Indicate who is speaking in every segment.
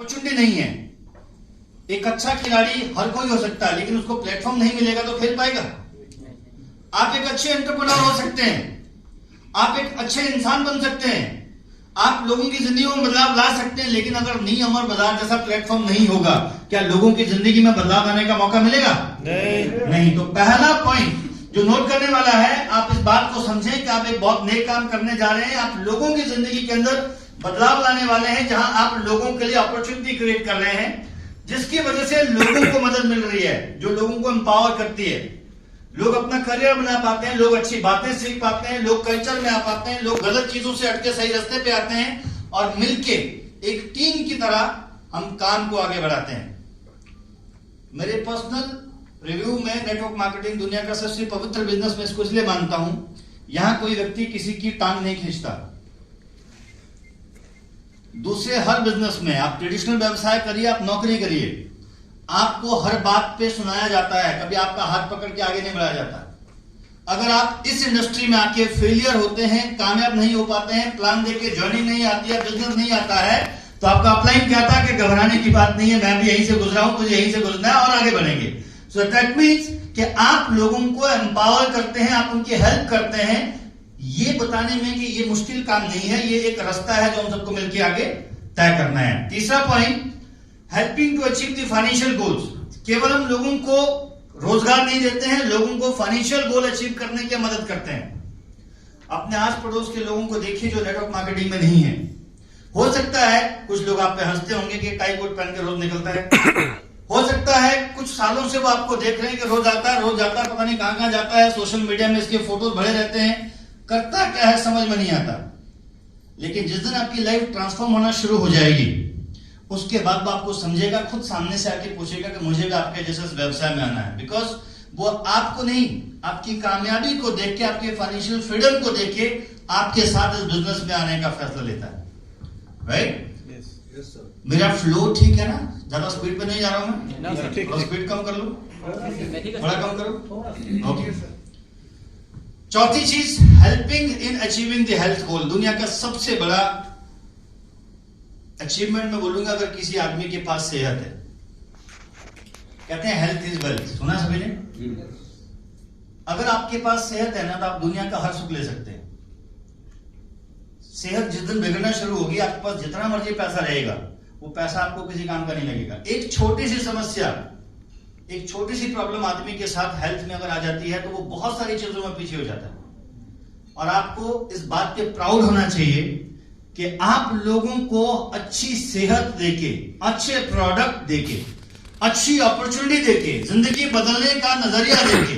Speaker 1: Opportunity नहीं है। एक अच्छा खिलाड़ी हर कोई हो सकता है, लेकिन उसको प्लेटफॉर्म नहीं मिलेगा तो खेल पाएगा। आप एक अच्छे एंटरप्रेन्योर हो सकते हैं, आप एक अच्छे इंसान बन सकते हैं, आप लोगों की जिंदगी में बदलाव ला सकते हैं, लेकिन अगर नी अमर बाजार जैसा प्लेटफॉर्म नहीं होगा, क्या लोगों की जिंदगी में बदलाव लाने का मौका मिलेगा? नहीं। तो पहला पॉइंट जो नोट करने वाला है, आप इस बात को समझें कि आप एक बहुत नेक काम करने जा रहे हैं। आप लोगों की जिंदगी के अंदर बदलाव लाने वाले हैं, जहां आप लोगों के लिए अपॉर्चुनिटी क्रिएट कर रहे हैं, जिसकी वजह से लोगों को मदद मिल रही है, जो लोगों को एम्पावर करती है। लोग अपना करियर बना पाते हैं, लोग अच्छी बातें सीख पाते हैं, लोग कल्चर में आ पाते हैं, लोग गलत चीजों से हटके सही रास्ते पे आते हैं, और मिलके एक टीम की तरह हम काम को आगे बढ़ाते हैं। मेरे पर्सनल रिव्यू में नेटवर्क मार्केटिंग दुनिया का सबसे पवित्र बिजनेस में इसको इसलिए मानता हूं, यहां कोई व्यक्ति किसी की टांग नहीं खींचता। दूसरे हर बिजनेस में, आप ट्रेडिशनल व्यवसाय करिए, आप नौकरी करिए, आपको हर बात पे सुनाया जाता है, कभी आपका हाथ पकड़ के आगे नहीं बढ़ाया जाता। अगर आप इस इंडस्ट्री में आके फेलियर होते हैं, कामयाब नहीं हो पाते हैं, प्लान देके जर्नी नहीं आती है, बिजनेस नहीं आता है, तो आपका अपलाइन कहता है कि घबराने की बात नहीं है, मैं भी यहीं से गुजरा हूं, तुझे यहीं से गुजरना है और आगे बढ़ेंगे। सो दैट मीन्स कि आप लोगों को एम्पावर करते हैं, आप उनकी हेल्प करते हैं, ये बताने में कि ये मुश्किल काम नहीं है, ये एक रास्ता है जो हम सबको मिलकर आगे तय करना है। तीसरा point, helping to achieve the financial goals. केवल हम लोगों को रोजगार नहीं देते हैं, लोगों को फाइनेंशियल गोल अचीव करने की मदद करते हैं। अपने आस पड़ोस के लोगों को देखिए जो नेटवर्क मार्केटिंग में नहीं है। हो सकता है कुछ लोग आप पे हंसते होंगे कि टाई कोट पहन के रोज निकलता है, हो सकता है कुछ सालों से वो आपको देख रहे हैं कि रोज आता है, पता नहीं कहां कहां जाता है, सोशल मीडिया में इसके फोटोज भरे रहते हैं, करता क्या है समझ में नहीं आता। लेकिन जिस दिन आपकी लाइफ ट्रांसफॉर्म होना शुरू हो जाएगी, उसके बाद वो आपको समझेगा, खुद सामने से आके पूछेगा कि मुझे भी आपके जैसे व्यवसाय में आना है। बिकॉज वो आपको नहीं, आपकी कामयाबी को देख के, आपके फाइनेंशियल फ्रीडम को देख के आपके साथ इस बिजनेस में आने का फैसला लेता है। राइट? मेरा फ्लो ठीक है ना? ज्यादा स्पीड पे नहीं जा रहा हूं मैं? थोड़ा स्पीड कम कर लो, थोड़ा कम करो। ओके। चौथी चीज, helping in achieving the health goal. दुनिया का सबसे बड़ा अचीवमेंट मैं बोलूंगा, अगर किसी आदमी के पास सेहत है, कहते हैं हेल्थ इज वेल्थ, सुना सभी ने? अगर आपके पास सेहत है ना, तो आप दुनिया का हर सुख ले सकते हैं। सेहत जिस दिन बिगड़ना शुरू होगी, आपके पास जितना मर्जी पैसा रहेगा, वो पैसा आपको किसी काम का नहीं लगेगा। एक छोटी सी समस्या, एक छोटी सी प्रॉब्लम आदमी के साथ हेल्थ में अगर आ जाती है, तो वो बहुत सारी चीजों में पीछे हो जाता है। और आपको इस बात पे प्राउड होना चाहिए कि आप लोगों को अच्छी सेहत देके, अच्छे प्रोडक्ट देके, अच्छी अपॉर्चुनिटी देके, जिंदगी बदलने का नजरिया देके,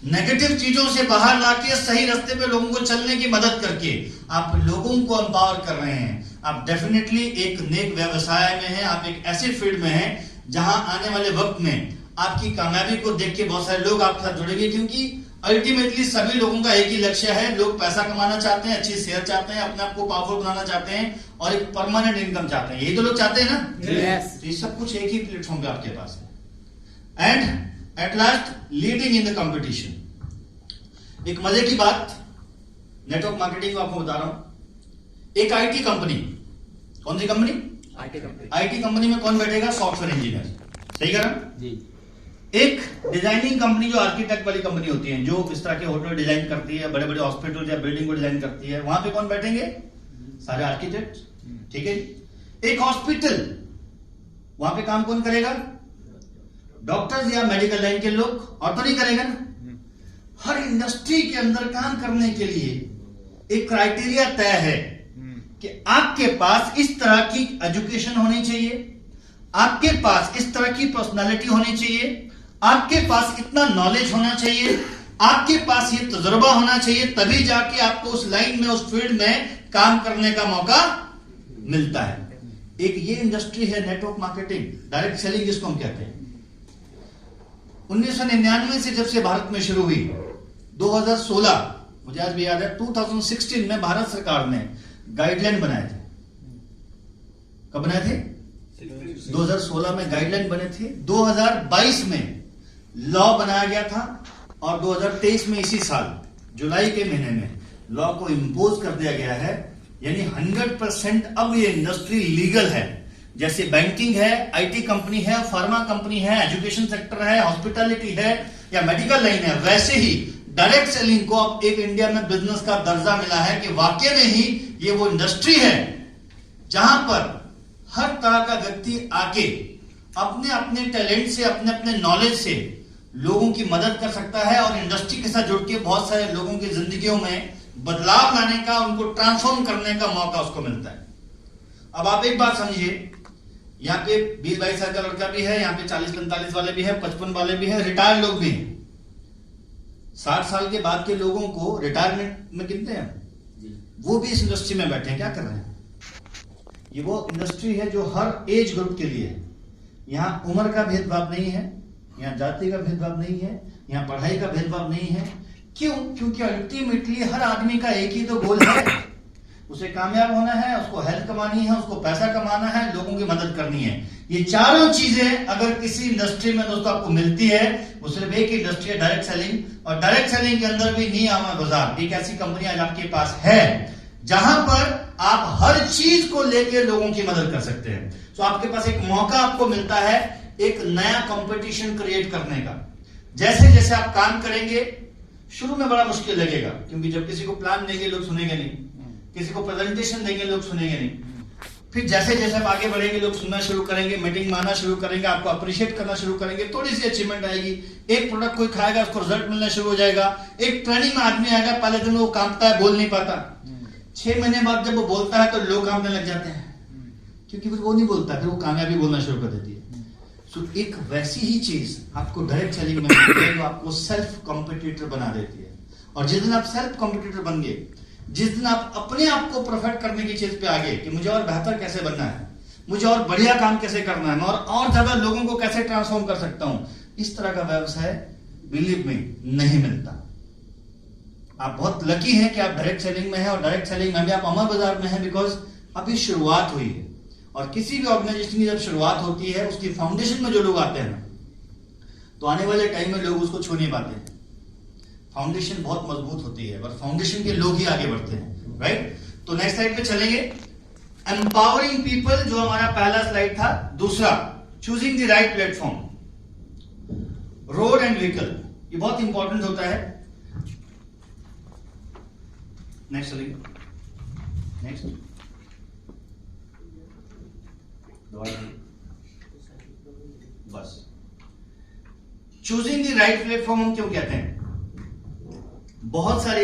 Speaker 1: नेगेटिव चीजों से बाहर लाके सही रास्ते पे लोगों को चलने की मदद करके आप लोगों को एम्पावर कर रहे हैं। आप डेफिनेटली एक नेक व्यवसाय में हैं, आप एक ऐसे फील्ड में हैं जहां आने वाले वक्त में आपकी कामयाबी को देख के बहुत सारे लोग आपके साथ जुड़ेंगे, क्योंकि अल्टीमेटली सभी लोगों का एक ही लक्ष्य है। लोग पैसा कमाना चाहते हैं, अच्छी सेहत चाहते हैं, अपने आप को पावरफुल बनाना चाहते हैं और एक परमानेंट इनकम चाहते हैं। यही तो लोग चाहते हैं ना?
Speaker 2: Yes.
Speaker 1: तो ये सब कुछ एक ही प्लेटफॉर्म पे आपके पास है। And at last, leading in the competition. एक मजे की बात, नेटवर्क मार्केटिंग को आपको बता रहा हूं। एक आईटी कंपनी, कौन सी कंपनी? आईटी कंपनी में कौन बैठेगा? Software engineer. सही कह रहा हूं जी। एक डिजाइनिंग कंपनी जो आर्किटेक्ट वाली कंपनी होती है, जो इस तरह के होटल डिजाइन करती है, बड़े बड़े हॉस्पिटल या बिल्डिंग को डिजाइन करती है, वहां पे कौन बैठेंगे? सारे आर्किटेक्ट। ठीक है। एक हॉस्पिटल, वहां पे काम कौन करेगा? डॉक्टर्स या मेडिकल लाइन के लोग, और तो नहीं करेगा ना। हर इंडस्ट्री के अंदर काम करने के लिए एक क्राइटेरिया तय है कि आपके पास इस तरह की एजुकेशन होनी चाहिए, आपके पास इस तरह की पर्सनालिटी होनी चाहिए, आपके पास इतना नॉलेज होना चाहिए, आपके पास ये तजुर्बा होना चाहिए, तभी जाके आपको उस लाइन में, उस फील्ड में काम करने का मौका मिलता है। एक ये इंडस्ट्री है नेटवर्क मार्केटिंग, डायरेक्ट सेलिंग जिसको हम कहते हैं। 1999 से जब से भारत में शुरू हुई, 2016, मुझे आज भी याद है, 2016 में भारत सरकार ने गाइडलाइन बनाए थे। कब बनाए थे? 2016 में गाइडलाइन बने थे। 2022 में लॉ बनाया गया था और 2023 में इसी साल जुलाई के महीने में लॉ को इंपोज कर दिया गया है। यानी 100% अब ये इंडस्ट्री लीगल है। जैसे बैंकिंग है, आईटी कंपनी है, फार्मा कंपनी है, एजुकेशन सेक्टर है, हॉस्पिटैलिटी है या मेडिकल लाइन है, वैसे ही डायरेक्ट सेलिंग को अब एक इंडिया में बिजनेस का दर्जा मिला है कि वाकई में ही ये वो इंडस्ट्री है जहां पर हर तरह का व्यक्ति आके अपने अपने टैलेंट से, अपने अपने नॉलेज से लोगों की मदद कर सकता है और इंडस्ट्री के साथ जुड़ के बहुत सारे लोगों की जिंदगियों में बदलाव लाने का, उनको ट्रांसफॉर्म करने का मौका उसको मिलता है। अब आप एक बात समझिए, यहाँ पे 20-22 साल का लड़का भी है, यहाँ पे 40-45 वाले भी है, 55 वाले भी है, रिटायर्ड लोग भी हैं। 60 साल के बाद के लोगों को रिटायरमेंट में गिनते हैं, वो भी इस इंडस्ट्री में बैठे हैं, क्या कर रहे हैं? ये वो इंडस्ट्री है जो हर एज ग्रुप के लिए है। यहाँ उम्र का भेदभाव नहीं है, यहाँ जाति का भेदभाव नहीं है, यहाँ पढ़ाई का भेदभाव नहीं है। क्यों? क्योंकि अल्टीमेटली हर आदमी का एक ही तो गोल है, उसे कामयाब होना है, उसको हेल्थ कमानी है, उसको पैसा कमाना है, लोगों की मदद करनी है। ये चारों चीजें अगर किसी इंडस्ट्री में दोस्तों आपको मिलती है, वो सिर्फ एक इंडस्ट्री है, डायरेक्ट सेलिंग। और डायरेक्ट सेलिंग के अंदर भी नी आमा बाजार एक ऐसी कंपनी आज आपके पास है जहां पर आप हर चीज को लेकर लोगों की मदद कर सकते हैं। तो आपके पास एक मौका आपको मिलता है एक नया कंपटीशन क्रिएट करने का। जैसे जैसे आप काम करेंगे, शुरू में बड़ा मुश्किल लगेगा, क्योंकि जब किसी को प्लान देंगे लोग सुनेंगे नहीं, किसी को प्रेजेंटेशन देंगे लोग सुनेंगे नहीं। फिर जैसे जैसे आप आगे बढ़ेंगे लोग सुनना शुरू करेंगे, मीटिंग में आना शुरू करेंगे, आपको अप्रिशिएट करना शुरू करेंगे, थोड़ी सी अचीवमेंट आएगी, एक प्रोडक्ट कोई खाएगा उसको रिजल्ट मिलना शुरू हो जाएगा। एक ट्रेनिंग में आदमी आएगा, पहले दिन वो कांपता है, बोल नहीं पाता, 6 महीने बाद जब वो बोलता है तो लोग कांपने लग जाते हैं, क्योंकि फिर वो नहीं बोलता, फिर वो कामयाबी बोलना शुरू कर देती है। सो एक वैसी ही चीज आपको डायरेक्ट सेलिंग में मिलती है जो आपको सेल्फ कॉम्पिटिटर बना देती है। और जिस दिन आप सेल्फ कॉम्पिटिटर बन गए, जिस दिन आप अपने आप को परफेक्ट करने की चीज पे आ गए कि मुझे और बेहतर कैसे बनना है, मुझे और बढ़िया काम कैसे करना है, मैं और ज्यादा लोगों को कैसे ट्रांसफॉर्म कर सकता हूं, इस तरह का व्यवसाय बिलीव में नहीं मिलता। आप बहुत लकी हैं कि आप डायरेक्ट सेलिंग में हैं, और डायरेक्ट सेलिंग में भी आप अमर बाजार में हैं, बिकॉज अभी शुरुआत हुई है। और किसी भी ऑर्गेनाइजेशन की जब शुरुआत होती है, उसकी फाउंडेशन में जो लोग आते हैं ना, तो आने वाले टाइम में लोग उसको छू नहीं पाते हैं। फाउंडेशन बहुत मजबूत होती है और फाउंडेशन के लोग ही आगे बढ़ते हैं, राइट? तो नेक्स्ट स्लाइड पे चलेंगे। एम्पावरिंग पीपल जो हमारा पहला स्लाइड था। दूसरा, choosing the right platform, road and vehicle, ये बहुत इंपॉर्टेंट होता है। नेक्स्ट चलेंगे, नेक्स्ट बस। चूजिंग द राइट प्लेटफॉर्म हम क्यों कहते हैं? बहुत सारे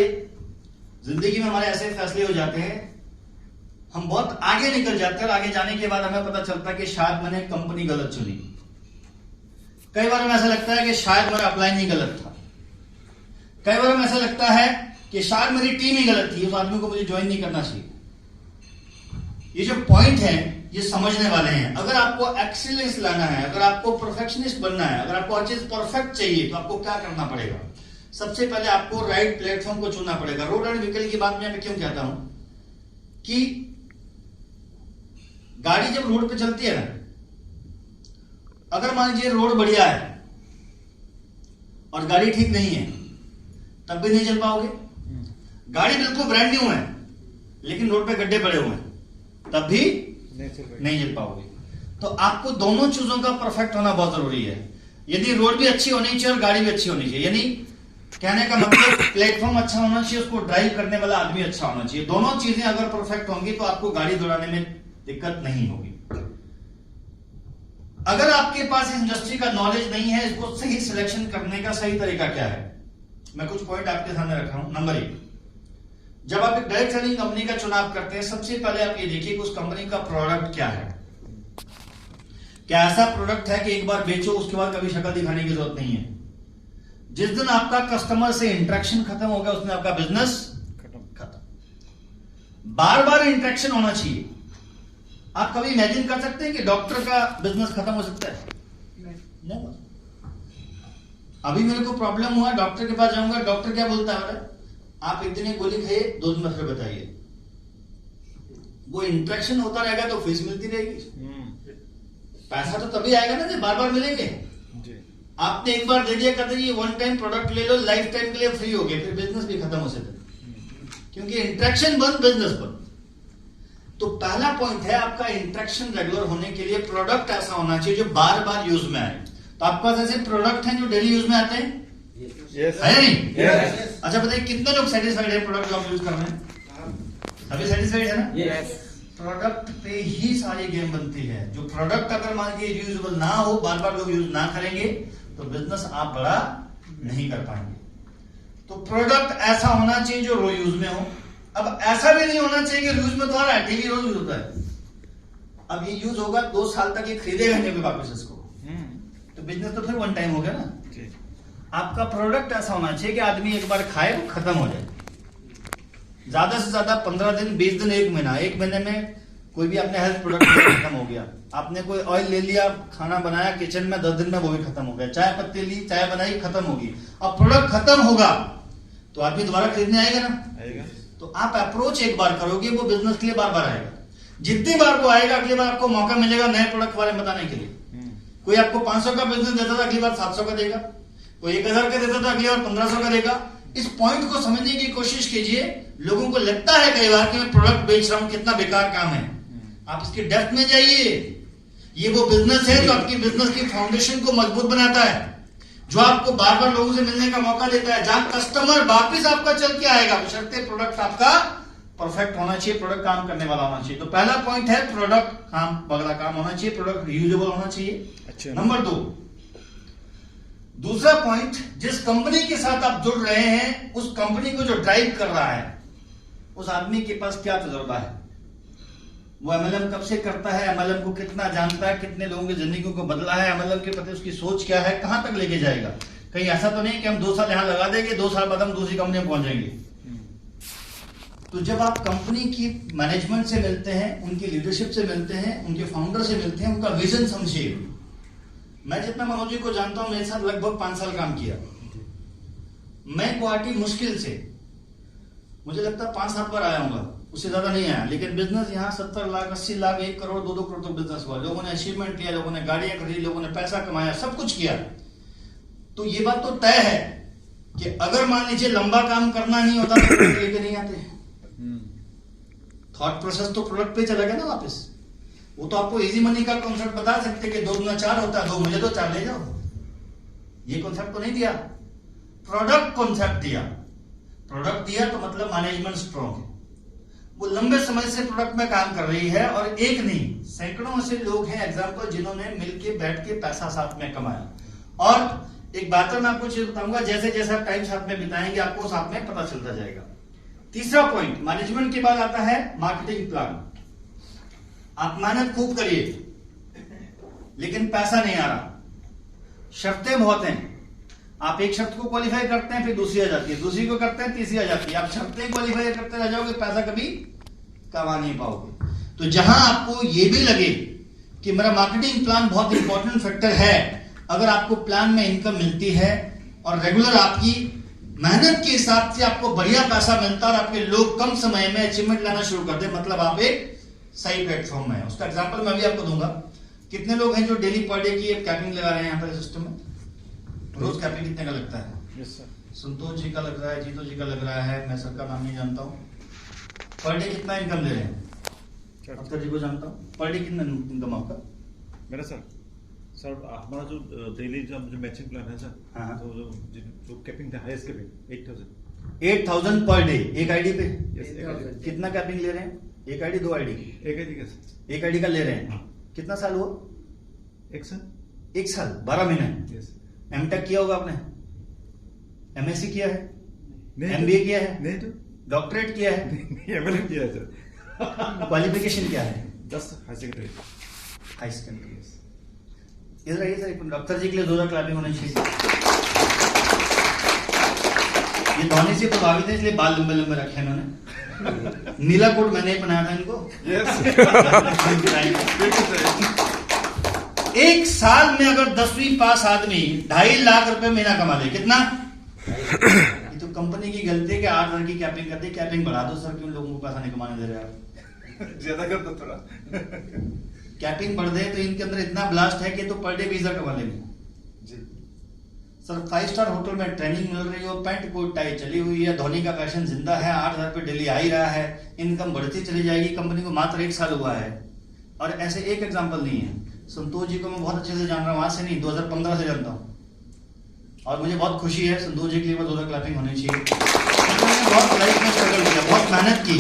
Speaker 1: जिंदगी में हमारे ऐसे फैसले हो जाते हैं, हम बहुत आगे निकल जाते हैं और आगे जाने के बाद हमें पता चलता है कि शायद मैंने कंपनी गलत चुनी। कई बार हमें ऐसा लगता है कि शायद मेरा अप्लाई नहीं गलत था। कई बार हमें ऐसा लगता है कि शायद मेरी टीम ही गलत थी, उस आदमी को मुझे ज्वाइन नहीं करना चाहिए। ये जो पॉइंट है ये समझने वाले हैं। अगर आपको एक्सीलेंस लाना है, अगर आपको परफेक्शनिस्ट बनना है, अगर आपको हर चीज परफेक्ट चाहिए, तो आपको क्या करना पड़ेगा? सबसे पहले आपको राइट प्लेटफॉर्म को चुनना पड़ेगा। रोड एंड व्हीकल की बात मैं क्यों कहता हूं कि गाड़ी जब रोड पे चलती है ना, अगर मान लीजिए रोड बढ़िया है और गाड़ी ठीक नहीं है, तब भी नहीं चल पाओगे। गाड़ी बिल्कुल ब्रांड न्यू है लेकिन रोड पे गड्ढे पड़े हुए हैं, तब भी नहीं चल पाओगे। तो आपको दोनों चीजों का परफेक्ट होना बहुत जरूरी है। यदि रोड भी अच्छी होनी चाहिए और गाड़ी भी अच्छी होनी चाहिए, यानी कहने का मतलब प्लेटफॉर्म अच्छा होना चाहिए, उसको ड्राइव करने वाला आदमी अच्छा होना चाहिए। दोनों चीजें अगर परफेक्ट होंगी तो आपको गाड़ी दौड़ाने में दिक्कत नहीं होगी। अगर आपके पास इस इंडस्ट्री का नॉलेज नहीं है, इसको सही सिलेक्शन करने का सही तरीका क्या है, मैं कुछ पॉइंट आपके सामने रखा हूं। नंबर 1, जब आप एक डायरेक्ट सेलिंग कंपनी का चुनाव करते हैं, सबसे पहले आप ये देखिए कि उस कंपनी का प्रोडक्ट क्या है। क्या ऐसा प्रोडक्ट है कि एक बार बेचो उसके बाद कभी शक्ल दिखाने की जरूरत नहीं है? जिस दिन आपका कस्टमर से इंटरेक्शन खत्म हो गया, उसमें आपका बिजनेस खत्म। बार बार इंटरेक्शन होना चाहिए। आप कभी इमेजिन कर सकते हैं कि डॉक्टर का बिजनेस खत्म हो सकता है? नहीं। अभी मेरे को प्रॉब्लम हुआ, डॉक्टर के पास जाऊंगा, डॉक्टर क्या बोलता है, आप एक दिन एक गोली खाइए, 2 दिन में फिर बताइए। वो इंटरेक्शन होता रहेगा तो फीस मिलती रहेगी। पैसा तो तभी आएगा ना जब बार बार मिलेंगे। आपने एक बार दे दिया, कहते ये वन टाइम प्रोडक्ट ले लो, लाइफ टाइम के लिए फ्री हो गया, फिर बिजनेस भी खत्म हो सकता है, क्योंकि इंटरेक्शन बंद, बिजनेस बंद। तो पहला पॉइंट है आपका इंटरेक्शन रेगुलर होने के लिए प्रोडक्ट ऐसा होना चाहिए जो बार बार यूज में आए। तो आपके पास ऐसे प्रोडक्ट हैं जो डेली यूज में आते हैं?
Speaker 2: Yes.
Speaker 1: है नहीं?
Speaker 2: Yes.
Speaker 1: अच्छा बताइए कितने लोग सेटिस्फाइड है प्रोडक्ट जो आप यूज कर रहे हैं? सभी सेटिस्फाइड है ना?
Speaker 2: Yes.
Speaker 1: प्रोडक्ट पे ही सारी गेम बनती है। जो प्रोडक्ट अगर मान लीजिए यूजेबल ना हो, बार बार लोग यूज ना करेंगे, तो बिजनेस आप बड़ा नहीं कर पाएंगे। तो प्रोडक्ट ऐसा होना चाहिए जो रोज यूज में हो। अब ऐसा भी नहीं होना चाहिए कि यूज में तो आ रहा है, डेली रोज यूज होता है। अब ये यूज होगा 2 साल तक, ये खरीदेगा नहीं वापस इसको, तो बिजनेस तो फिर वन टाइम हो गया ना। आपका प्रोडक्ट ऐसा होना चाहिए कि आदमी एक बार खाए वो खत्म हो जाए। ज्यादा से ज्यादा 15 दिन, 20 दिन, 1 महीना। 1 महीने में कोई भी अपने हेल्थ प्रोडक्ट खत्म हो गया। आपने कोई ऑयल ले लिया, खाना बनाया किचन में, 10 दिन में वो भी खत्म हो गया। चाय पत्ती ली, चाय बनाई, खत्म होगी। अब प्रोडक्ट खत्म होगा तो आदमी दोबारा खरीदने आएगा ना? आएगा। तो आप अप्रोच एक बार करोगे, वो बिजनेस के लिए बार बार आएगा। जितनी बार वो आएगा, अगली बार आपको मौका मिलेगा नए प्रोडक्ट के बारे में बताने के लिए। कोई आपको 500 का बिजनेस देता था, अगली बार 700 का देगा। कोई 1000 का देता था, अगली बार 1500 का देगा। इस पॉइंट को समझने की कोशिश कीजिए। लोगों को लगता है कई बार कि मैं प्रोडक्ट बेच रहा हूं, कितना बेकार काम है। आप इसकी डेप्थ में जाइए। ये वो बिजनेस है जो आपकी बिजनेस की फाउंडेशन को मजबूत बनाता है, जो आपको बार बार लोगों से मिलने का मौका देता है, जहां कस्टमर वापिस आपका चल के आएगा, बशर्ते प्रोडक्ट आपका परफेक्ट होना चाहिए, प्रोडक्ट काम करने वाला होना चाहिए। तो पहला पॉइंट है प्रोडक्ट काम बगला काम होना चाहिए, प्रोडक्ट यूजेबल होना चाहिए। अच्छा। नंबर 2, दूसरा पॉइंट, जिस कंपनी के साथ आप जुड़ रहे हैं, उस कंपनी को जो ड्राइव कर रहा है, उस आदमी के पास क्या तजुर्बा है, वो एमएलएम कब से करता है, एमएलएम को कितना जानता है, कितने लोगों की जिंदगी को बदला है, एमएलएम के प्रति उसकी सोच क्या है, कहां तक लेके जाएगा। कहीं ऐसा तो नहीं कि हम 2 साल यहां लगा देंगे, 2 साल बाद हम दूसरी कंपनी में पहुंचेंगे। तो जब आप कंपनी की मैनेजमेंट से मिलते हैं, उनकी लीडरशिप से मिलते हैं, उनके फाउंडर से मिलते हैं, उनका विजन समझिए। मैं जितना मनोज जी को जानता हूं, मेरे साथ लगभग 5 साल काम किया। मैं गुवाहाटी मुश्किल से, मुझे लगता है 5-7 बार आया हूँ, उससे ज्यादा नहीं आया। लेकिन बिजनेस यहाँ 70 लाख, 80 लाख, 1 करोड़, 2-2 करोड़ तक बिजनेस हुआ। लोगों ने अचीवमेंट लिया, लोगों ने गाड़ियां खरीदी, लोगों ने पैसा कमाया, सब कुछ किया। तो ये बात तो तय है कि अगर मान लीजिए लंबा काम करना नहीं होता तो लेके नहीं आते। थॉट प्रोसेस तो प्रोडक्ट पे चला गया ना वापस। वो तो आपको इजी मनी का कॉन्सेप्ट बता सकते कि 2 गुना 4 होता है, 2 मुझे तो 4 ले जाओ। ये कॉन्सेप्ट तो नहीं दिया, प्रोडक्ट कॉन्सेप्ट दिया। प्रोडक्ट दिया तो मतलब मैनेजमेंट स्ट्रॉन्ग है, वो लंबे समय से प्रोडक्ट में काम कर रही है। और एक नहीं, सैकड़ों ऐसे लोग हैं एग्जाम्पल, जिन्होंने मिलके बैठ के पैसा साथ में कमाया। और एक बात मैं आपको चीज बताऊंगा, जैसे जैसे आप टाइम साथ में बिताएंगे, आपको साथ में पता चलता जाएगा। तीसरा पॉइंट, मैनेजमेंट के बाद आता है मार्केटिंग प्लान। आप मेहनत खूब करिए, लेकिन पैसा नहीं आ रहा, शर्तें बहुत हैं। आप एक शर्त को क्वालिफाई करते हैं, फिर दूसरी आ जाती है, दूसरी को करते हैं, तीसरी आ जाती है। आप शर्तें क्वालिफाई करते रह जाओगे, पैसा कभी कमा नहीं पाओगे। तो जहां आपको ये भी लगे कि मेरा मार्केटिंग प्लान बहुत इंपॉर्टेंट फैक्टर है, अगर आपको प्लान में इनकम मिलती है और रेगुलर आपकी मेहनत के हिसाब से आपको बढ़िया पैसा मिलता है और आपके लोग कम समय में अचीवमेंट लाना शुरू कर दे, मतलब आप एक सही प्लेटफॉर्म में है। उसका एग्जांपल मैं भी आपको दूंगा। कितने लोग हैं जो डेली पर डे की कैपिंग लगा रहे हैं यहाँ पर सिस्टम में? रोज कैपिंग कितने का लगता है?
Speaker 2: Yes sir.
Speaker 1: संतोष जी का लग रहा है, जीतो जी का लग रहा है, मैं सर का नाम नहीं जानता हूँ। पर डे कितना इनकम ले रहे हैं? अख्तर जी को जानता हूँ। पर डे कितना इनकम आपका?
Speaker 2: मेरा सर हमारा जो डेली जो मैचिंग प्लान है सर,
Speaker 1: हाँ।
Speaker 2: तो जो कैपिंग था, हाईएस्ट कैपिंग
Speaker 1: 8,000 पर डे एक आईडी पे।
Speaker 2: yes,
Speaker 1: कितना कैपिंग ले रहे हैं? एक आईडी, 2 आईडी?
Speaker 2: एक आईडी का सर।
Speaker 1: एक आईडी का ले रहे हैं। कितना साल हुआ?
Speaker 2: 1 साल।
Speaker 1: 1 साल 12 महीने।
Speaker 2: यस।
Speaker 1: एमटेक किया होगा आपने? एमएससी किया है?
Speaker 2: नहीं।
Speaker 1: एमबीए किया है?
Speaker 2: नहीं। तो
Speaker 1: डॉक्टरेट किया है?
Speaker 2: एमएलएम किया है सर।
Speaker 1: क्वालिफिकेशन क्या है?
Speaker 2: 10 हाई सेकेंडरी।
Speaker 1: High secondary. इधर आइए सर, डॉक्टर जी के लिए 2 क्लैपिंग होनी चाहिए। ये धोनी से प्रभावित है, इसलिए बाल लंबे लंबे रखे इन्होंने। नीला कोट मैंने ही पहनाया था इनको। एक साल में अगर 10वीं पास आदमी 2.5 लाख रुपए महीना कमा ले, कितना? ये तो कंपनी की गलती है कि 8 हजार की कैपिंग कर दी। कैपिंग बढ़ा दो सर, क्यों लोगों को पैसा नहीं कमाने दे रहे आप?
Speaker 2: ज्यादा कर दो थोड़ा।
Speaker 1: कैपिंग बढ़ दे तो इनके अंदर इतना ब्लास्ट है कि तो पर डे 20,000 कमा लेंगे। सर 5 स्टार होटल में ट्रेनिंग मिल रही हो, पैंट कोट टाई चली हुई है, धोनी का फैशन जिंदा है, 8,000 रुपये डेली आ ही रहा है, इनकम बढ़ती चली जाएगी, कंपनी को मात्र 1 साल हुआ है। और ऐसे एक एग्जांपल नहीं है। संतोष जी को मैं बहुत अच्छे से जान रहा हूँ, वहां से नहीं 2015 से जानता हूँ, और मुझे बहुत खुशी है। संतोष जी के लिए जोरदार क्लैपिंग होनी चाहिए। उन्होंने बहुत लाइफ में स्ट्रगल किया, बहुत मेहनत की,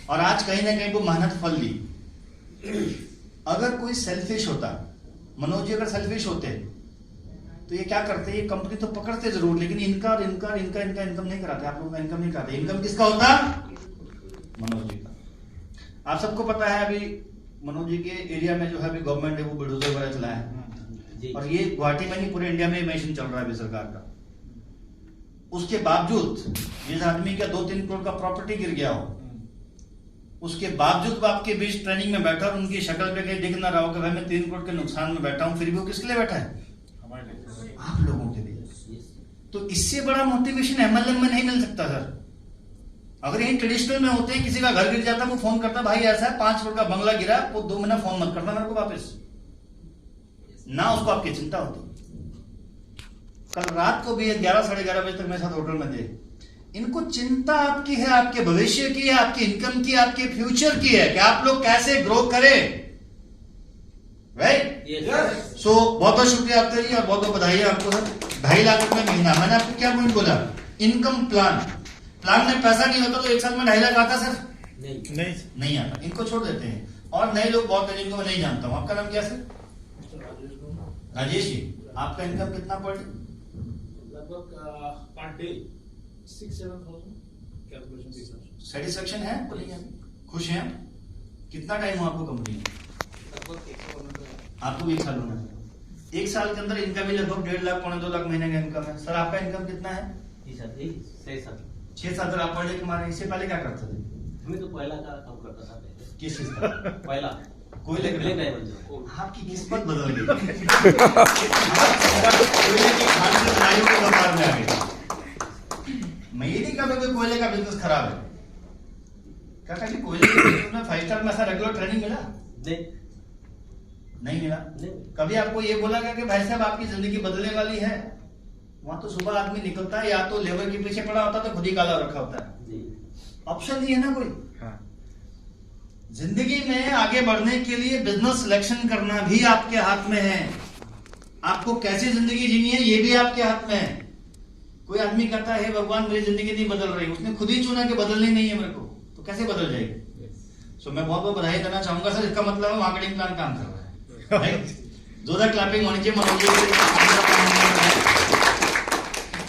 Speaker 1: और आज कहीं ना कहीं वो मेहनत फल दी। अगर कोई सेल्फिश होता, मनोज जी अगर सेल्फिश होते तो ये क्या करते, ये कंपनी तो पकड़ते जरूर, लेकिन इनका इनकम नहीं कराते, आप लोगों का इनकम नहीं कराते। इनकम किसका होता? मनोज जी का। आप सबको पता है अभी मनोज जी के एरिया में जो है अभी गवर्नमेंट है वो बुलडोजर वगैरह चलाया है, और ये गुवाहाटी में नहीं पूरे इंडिया में मिशन चल रहा है अभी सरकार का। उसके बावजूद जिस आदमी का 2-3 करोड़ का प्रॉपर्टी गिर गया हो, उसके बावजूद आपके बीच ट्रेनिंग में बैठा और उनकी शक्ल पे कहीं दिख ना रहा हो कि भाई मैं 3 करोड़ के नुकसान में बैठा हूं, फिर भी वो किसके लिए बैठा है? आप लोगों के लिए। तो इससे बड़ा मोटिवेशन एमएलएम में नहीं मिल सकता सर। अगर यही ट्रेडिशनल में होते हैं, किसी का घर गिर जाता वो फोन करता, भाई ऐसा है 5 करोड़ का बंगला गिरा, वो 2 महीना फोन मत करना मेरे को वापस, ना उसको आपकी चिंता होती। कल रात को भी 11-11:30 बजे तक मेरे साथ होटल में थे। इनको चिंता आपकी है, आपके भविष्य की है, आपकी इनकम की, आपके फ्यूचर की है कि आप लोग कैसे ग्रो करें, राइट? सो बहुत बहुत शुक्रिया आपका जी, और बहुत बहुत बधाई है आपको सर। 2.5 लाख रुपए महीना, मैंने आपको क्या पॉइंट बोला? इनकम प्लान में पैसा नहीं होता तो 1 साल में 2.5 लाख आता सर? नहीं आता। इनको छोड़ देते हैं। और नए लोग बहुत हैं जिनको मैं नहीं जानता हूँ। आपका नाम क्या सर? राजेश जी। आपका इनकम कितना पर डे?
Speaker 3: लगभग पर डे 6-7,000 कैलकुलेशन।
Speaker 1: सेटिस्फेक्शन है? खुश हैं? कितना टाइम हुआ आपको कंपनी में? आपको भी 1 साल होना है। 1 साल के अंदर इनकम ही लगभग 1.5 लाख 2 लाख महीने का इनकम है। सर आपका इनकम कितना है? 6-7 आप पर डे कमा रहे हैं। इससे पहले क्या करते थे?
Speaker 4: हमें तो कोयला का काम करता था पहले।
Speaker 1: किस चीज का?
Speaker 4: कोयला
Speaker 1: कोयले
Speaker 4: का।
Speaker 1: आपकी किस्मत बदल गई। कोयले की खान से नारियों के व्यापार में आ गई। मैं ये नहीं कहता कि कोयले का बिजनेस खराब है। क्या कि कोयले के बिजनेस में 5 स्टार में ऐसा रेगुलर ट्रेनिंग मिला? नहीं मिला। कभी आपको ये बोला गया कि भाई साहब आपकी जिंदगी बदलने वाली है? वहां तो सुबह आदमी निकलता है, या तो लेबर के पीछे पड़ा होता है तो खुद ही काला रखा होता है। ऑप्शन नहीं है ना कोई। हाँ। जिंदगी में आगे बढ़ने के लिए बिजनेस सिलेक्शन करना भी आपके हाथ में है। आपको कैसी जिंदगी जीनी है ये भी आपके हाथ में है। कोई आदमी कहता है भगवान मेरी जिंदगी नहीं बदल रही, उसने खुद ही चुना कि बदलनी नहीं है मेरे को, तो कैसे बदल जाएगी? सो मैं बहुत बहुत बधाई देना चाहूंगा सर। इसका मतलब है मार्केटिंग प्लान काम कर रहा है। जोरदार क्लैपिंग होनी चाहिए मनोज।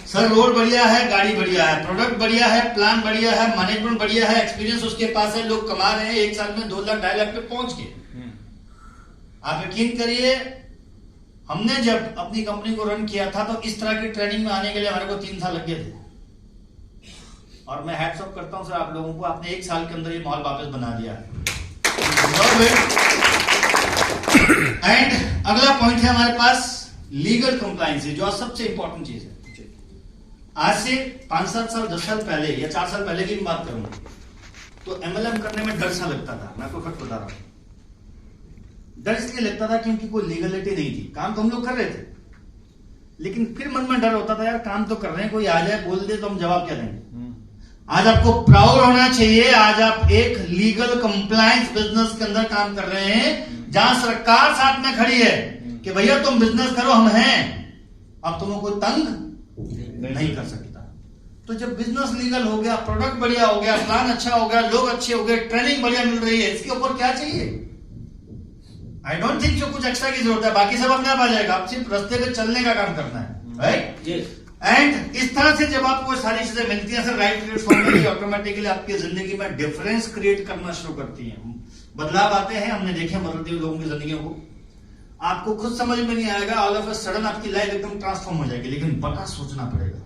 Speaker 1: सर रोड बढ़िया है, गाड़ी बढ़िया है, प्रोडक्ट बढ़िया है, प्लान बढ़िया है, मैनेजमेंट बढ़िया है, एक्सपीरियंस उसके पास है, लोग कमा रहे हैं, 1 साल में 2 लाख 2.5 लाख पे पहुंच गए। आप यकीन करिए, हमने जब अपनी कंपनी को रन किया था तो इस तरह की ट्रेनिंग में आने के लिए हमारे को 3 साल लग गए थे। और मैं हैट्स ऑफ करता हूं सर आप लोगों को, आपने 1 साल के अंदर ये माहौल वापस बना दिया। एंड अगला पॉइंट है हमारे पास लीगल कंप्लायंस, जो सबसे इंपॉर्टेंट चीज है। आज से 5-7 साल 10 साल पहले या 4 साल पहले की बात करूं तो एमएलएम करने में डर सा लगता था। मैं आपको फट बता रहा हूं। डर इसलिए लगता था क्योंकि कोई लीगलिटी नहीं थी। काम तो हम लोग कर रहे थे, लेकिन फिर मन में डर होता था यार काम तो कर रहे हैं, कोई आ जाए बोल दे तो हम जवाब क्या देंगे। आज आपको प्राउड होना चाहिए, आज आप एक लीगल कंप्लायंस बिजनेस के अंदर काम कर रहे हैं, जहां सरकार साथ में खड़ी है कि भैया तुम बिजनेस करो, हम हैं, अब तुम्हें कोई तंग नहीं कर सकता। तो जब बिजनेस लीगल हो गया, प्रोडक्ट बढ़िया हो गया, प्लान अच्छा हो गया, लोग अच्छे हो गए, ट्रेनिंग बढ़िया मिल रही है, इसके ऊपर क्या चाहिए? आई डोंट थिंक जो कुछ एक्स्ट्रा की जरूरत है, बाकी सब अपने आप आ जाएगा। आप सिर्फ रास्ते पे चलने का काम करना है, राइट? एंड इस तरह से जब आपको सारी चीजें मिलती हैं सर, राइट प्लेटफॉर्म में, ऑटोमेटिकली आपकी जिंदगी में डिफरेंस क्रिएट करना शुरू करती है। बदलाव आते हैं, हमने देखे बदलते हुए लोगों की जिंदगी को। आपको खुद समझ में नहीं आएगा, ऑल ऑफ अ सडन आपकी लाइफ एकदम ट्रांसफॉर्म हो जाएगी, लेकिन बड़ा सोचना पड़ेगा।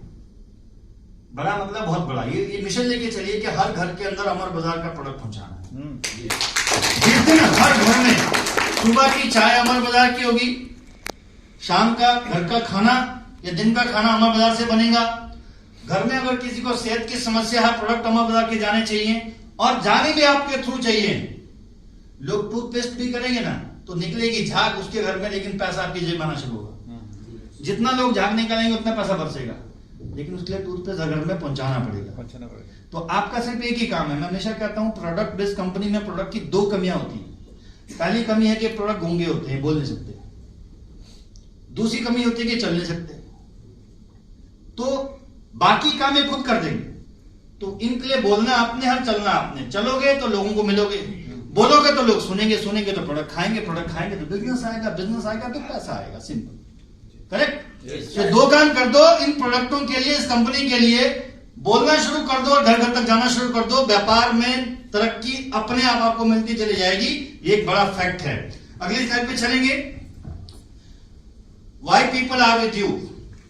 Speaker 1: बड़ा मतलब बहुत बड़ा। ये मिशन लेके चलिए कि हर घर के अंदर अमर बाजार का प्रोडक्ट पहुंचाना है। जिस दिन हर घर में सुबह की चाय अमर बाजार की होगी, शाम का घर का खाना या दिन का खाना अमर बाजार से बनेगा। घर में अगर किसी को सेहत की समस्या है, प्रोडक्ट अमर बाजार के जाने चाहिए, और जाने भी आपके थ्रू चाहिए। लोग टूथपेस्ट भी करेंगे ना तो निकलेगी झाग उसके घर में, लेकिन पैसा आपकी जेब में आना शुरू होगा। जितना लोग झाग निकालेंगे उतना पैसा बरसेगा, लेकिन उसके लिए टूथपेस्ट घर में पहुंचाना पड़ेगा। तो आपका सिर्फ एक ही काम है। मैं हमेशा कहता हूं प्रोडक्ट बेस्ड कंपनी में प्रोडक्ट की दो कमियां होती हैं। पहली कमी है कि प्रोडक्ट गूंगे होते हैं, बोल नहीं सकते। दूसरी कमी होती है कि चल नहीं सकते। तो बाकी काम ये खुद कर देंगे। तो इनके लिए बोलना आपने, हर चलना आपने। चलोगे तो लोगों को मिलोगे, बोलोगे तो लोग सुनेंगे, सुनेंगे तो प्रोडक्ट खाएंगे, प्रोडक्ट खाएंगे तो बिजनेस आएगा, बिजनेस आएगा तो पैसा आएगा। Simple, correct. तो दो काम कर दो इन प्रोडक्टों के लिए, इस कंपनी के लिए। बोलना शुरू कर दो और घर घर तक जाना शुरू कर दो। व्यापार में तरक्की अपने आप आपको मिलती चली जाएगी। ये एक बड़ा फैक्ट है। अगली स्लाइड पे चलेंगे। Why people are with you,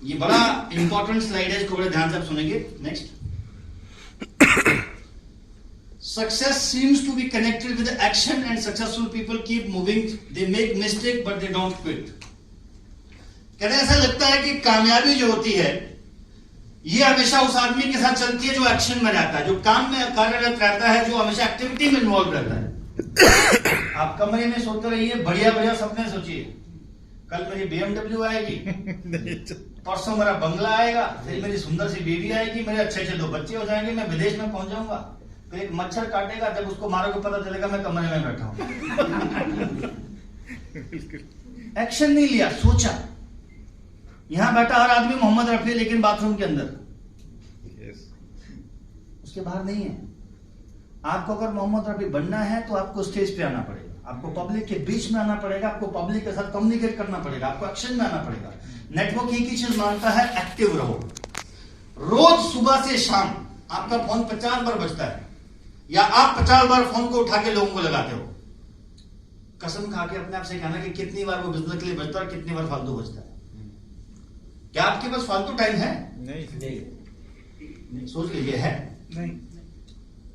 Speaker 1: ये बड़ा इंपॉर्टेंट स्लाइड है, इसको बड़े ध्यान से आप सुनेंगे। Next, success seems to be connected with action and successful people keep moving. They make mistake but they don't quit. कहते हैं ऐसा लगता है कि कामयाबी जो होती है ये हमेशा उस आदमी के साथ चलती है जो एक्शन में रहता है, जो काम में कार्यरत रहता है, जो हमेशा एक्टिविटी में इन्वॉल्व रहता है। आप कमरे में सोते रहिए, बढ़िया बढ़िया सपने सोचिए। कल मेरी BMW आएगी, परसों मेरा बंगला आएगा, फिर मेरी सुंदर सी बीवी आएगी, मेरे अच्छे अच्छे 2 बच्चे हो जाएंगे, मैं विदेश में पहुंच जाऊंगा। फिर एक मच्छर काटेगा, जब उसको मारोगे पता चलेगा मैं कमरे में बैठा हूं। एक्शन नहीं लिया, सोचा। यहां बैठा हर आदमी मोहम्मद रफी, लेकिन बाथरूम के अंदर, उसके बाहर नहीं है। आपको अगर मोहम्मद रफी बनना है तो आपको स्टेज पे आना पड़ेगा, आपको पब्लिक के बीच में आना पड़ेगा, आपको पब्लिक के साथ कम्युनिकेट करना पड़ेगा, आपको एक्शन में आना पड़ेगा। नेटवर्क एक ही चीज मांगता है, एक्टिव रहो। रोज सुबह से शाम आपका फोन 50 बार बजता है, या आप 50 बार फोन को उठा के लोगों को लगाते हो। कसम खा के अपने आप से कहना कि कितनी बार वो बिजनेस के लिए बजता है और कितनी बार फालतू बजता है। क्या आपके पास फालतू टाइम है? नहीं। सोच लीजिए, है नहीं।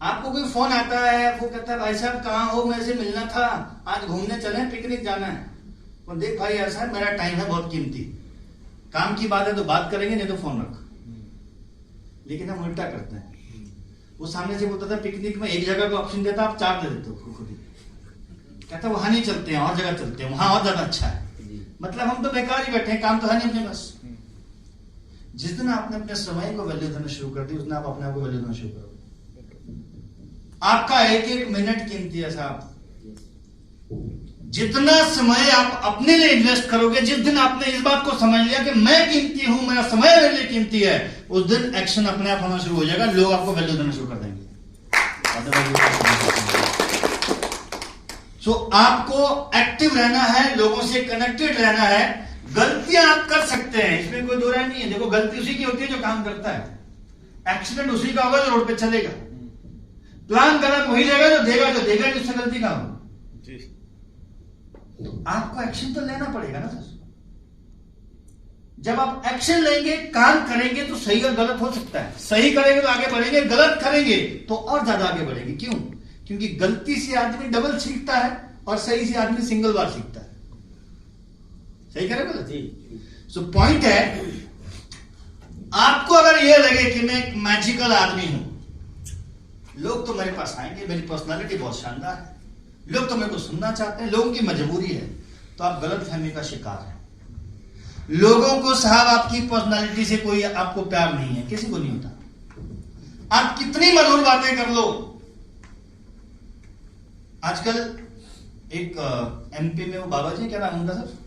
Speaker 1: आपको कोई फोन आता है, वो कहता है भाई साहब कहाँ हो, मेरे से मिलना था, आज घूमने चले, पिकनिक जाना है। और देख भाई ऐसा है, मेरा टाइम है बहुत कीमती, काम की बात है तो बात करेंगे, नहीं तो फोन रख। लेकिन हम उल्टा करते हैं। वो सामने से बोलता था पिकनिक में एक जगह का ऑप्शन देता, आप 4 दे देते हो खुद ही। कहता वहां नहीं चलते हैं, और जगह चलते हैं, वहां और ज्यादा अच्छा है। मतलब हम तो बेकार ही बैठे हैं, काम तो है नहीं अपने पास। जिस दिन आपने अपने समय को वैल्यू देना शुरू कर दी, उस दिन आप अपने आप को वैल्यू देना शुरू करोगे। आपका एक एक मिनट कीमती है साहब। जितना समय आप अपने लिए इन्वेस्ट करोगे, जिस दिन आपने इस बात को समझ लिया कि मैं कीमती हूं, मेरा समय मेरे लिए कीमती है, उस दिन एक्शन अपने आप होना शुरू हो जाएगा। लोग आपको वैल्यू देना शुरू कर देंगे। सो आपको एक्टिव रहना है, लोगों से कनेक्टेड रहना है। गलतियां आप कर सकते हैं, इसमें कोई दो राय नहीं है। देखो गलती उसी की होती है जो काम करता है। एक्सीडेंट उसी का होगा जो रोड पे चलेगा। प्लान गलत वही देगा जो देगा जिससे गलती का हो। तो आपको एक्शन तो लेना पड़ेगा ना सर। जब आप एक्शन लेंगे, काम करेंगे, तो सही और गलत हो सकता है। सही करेंगे तो आगे बढ़ेंगे, गलत करेंगे तो और ज्यादा आगे बढ़ेंगे। क्यों? क्योंकि गलती से आदमी डबल सीखता है और सही से आदमी सिंगल बार सीखता है। सही करें गलत? सो पॉइंट है, आपको अगर यह लगे कि मैं एक मैजिकल आदमी हूं, लोग तो मेरे पास आएंगे, मेरी पर्सनालिटी बहुत शानदार है, लोग तो मेरे को सुनना चाहते हैं, लोगों की मजबूरी है, तो आप गलत फहमी का शिकार हैं। लोगों को साहब आपकी पर्सनालिटी से कोई आपको प्यार नहीं है, किसी को नहीं होता। आप कितनी मधुर बातें कर लो। आजकल एक एमपी में वो बाबा जी, क्या नाम उनका सर?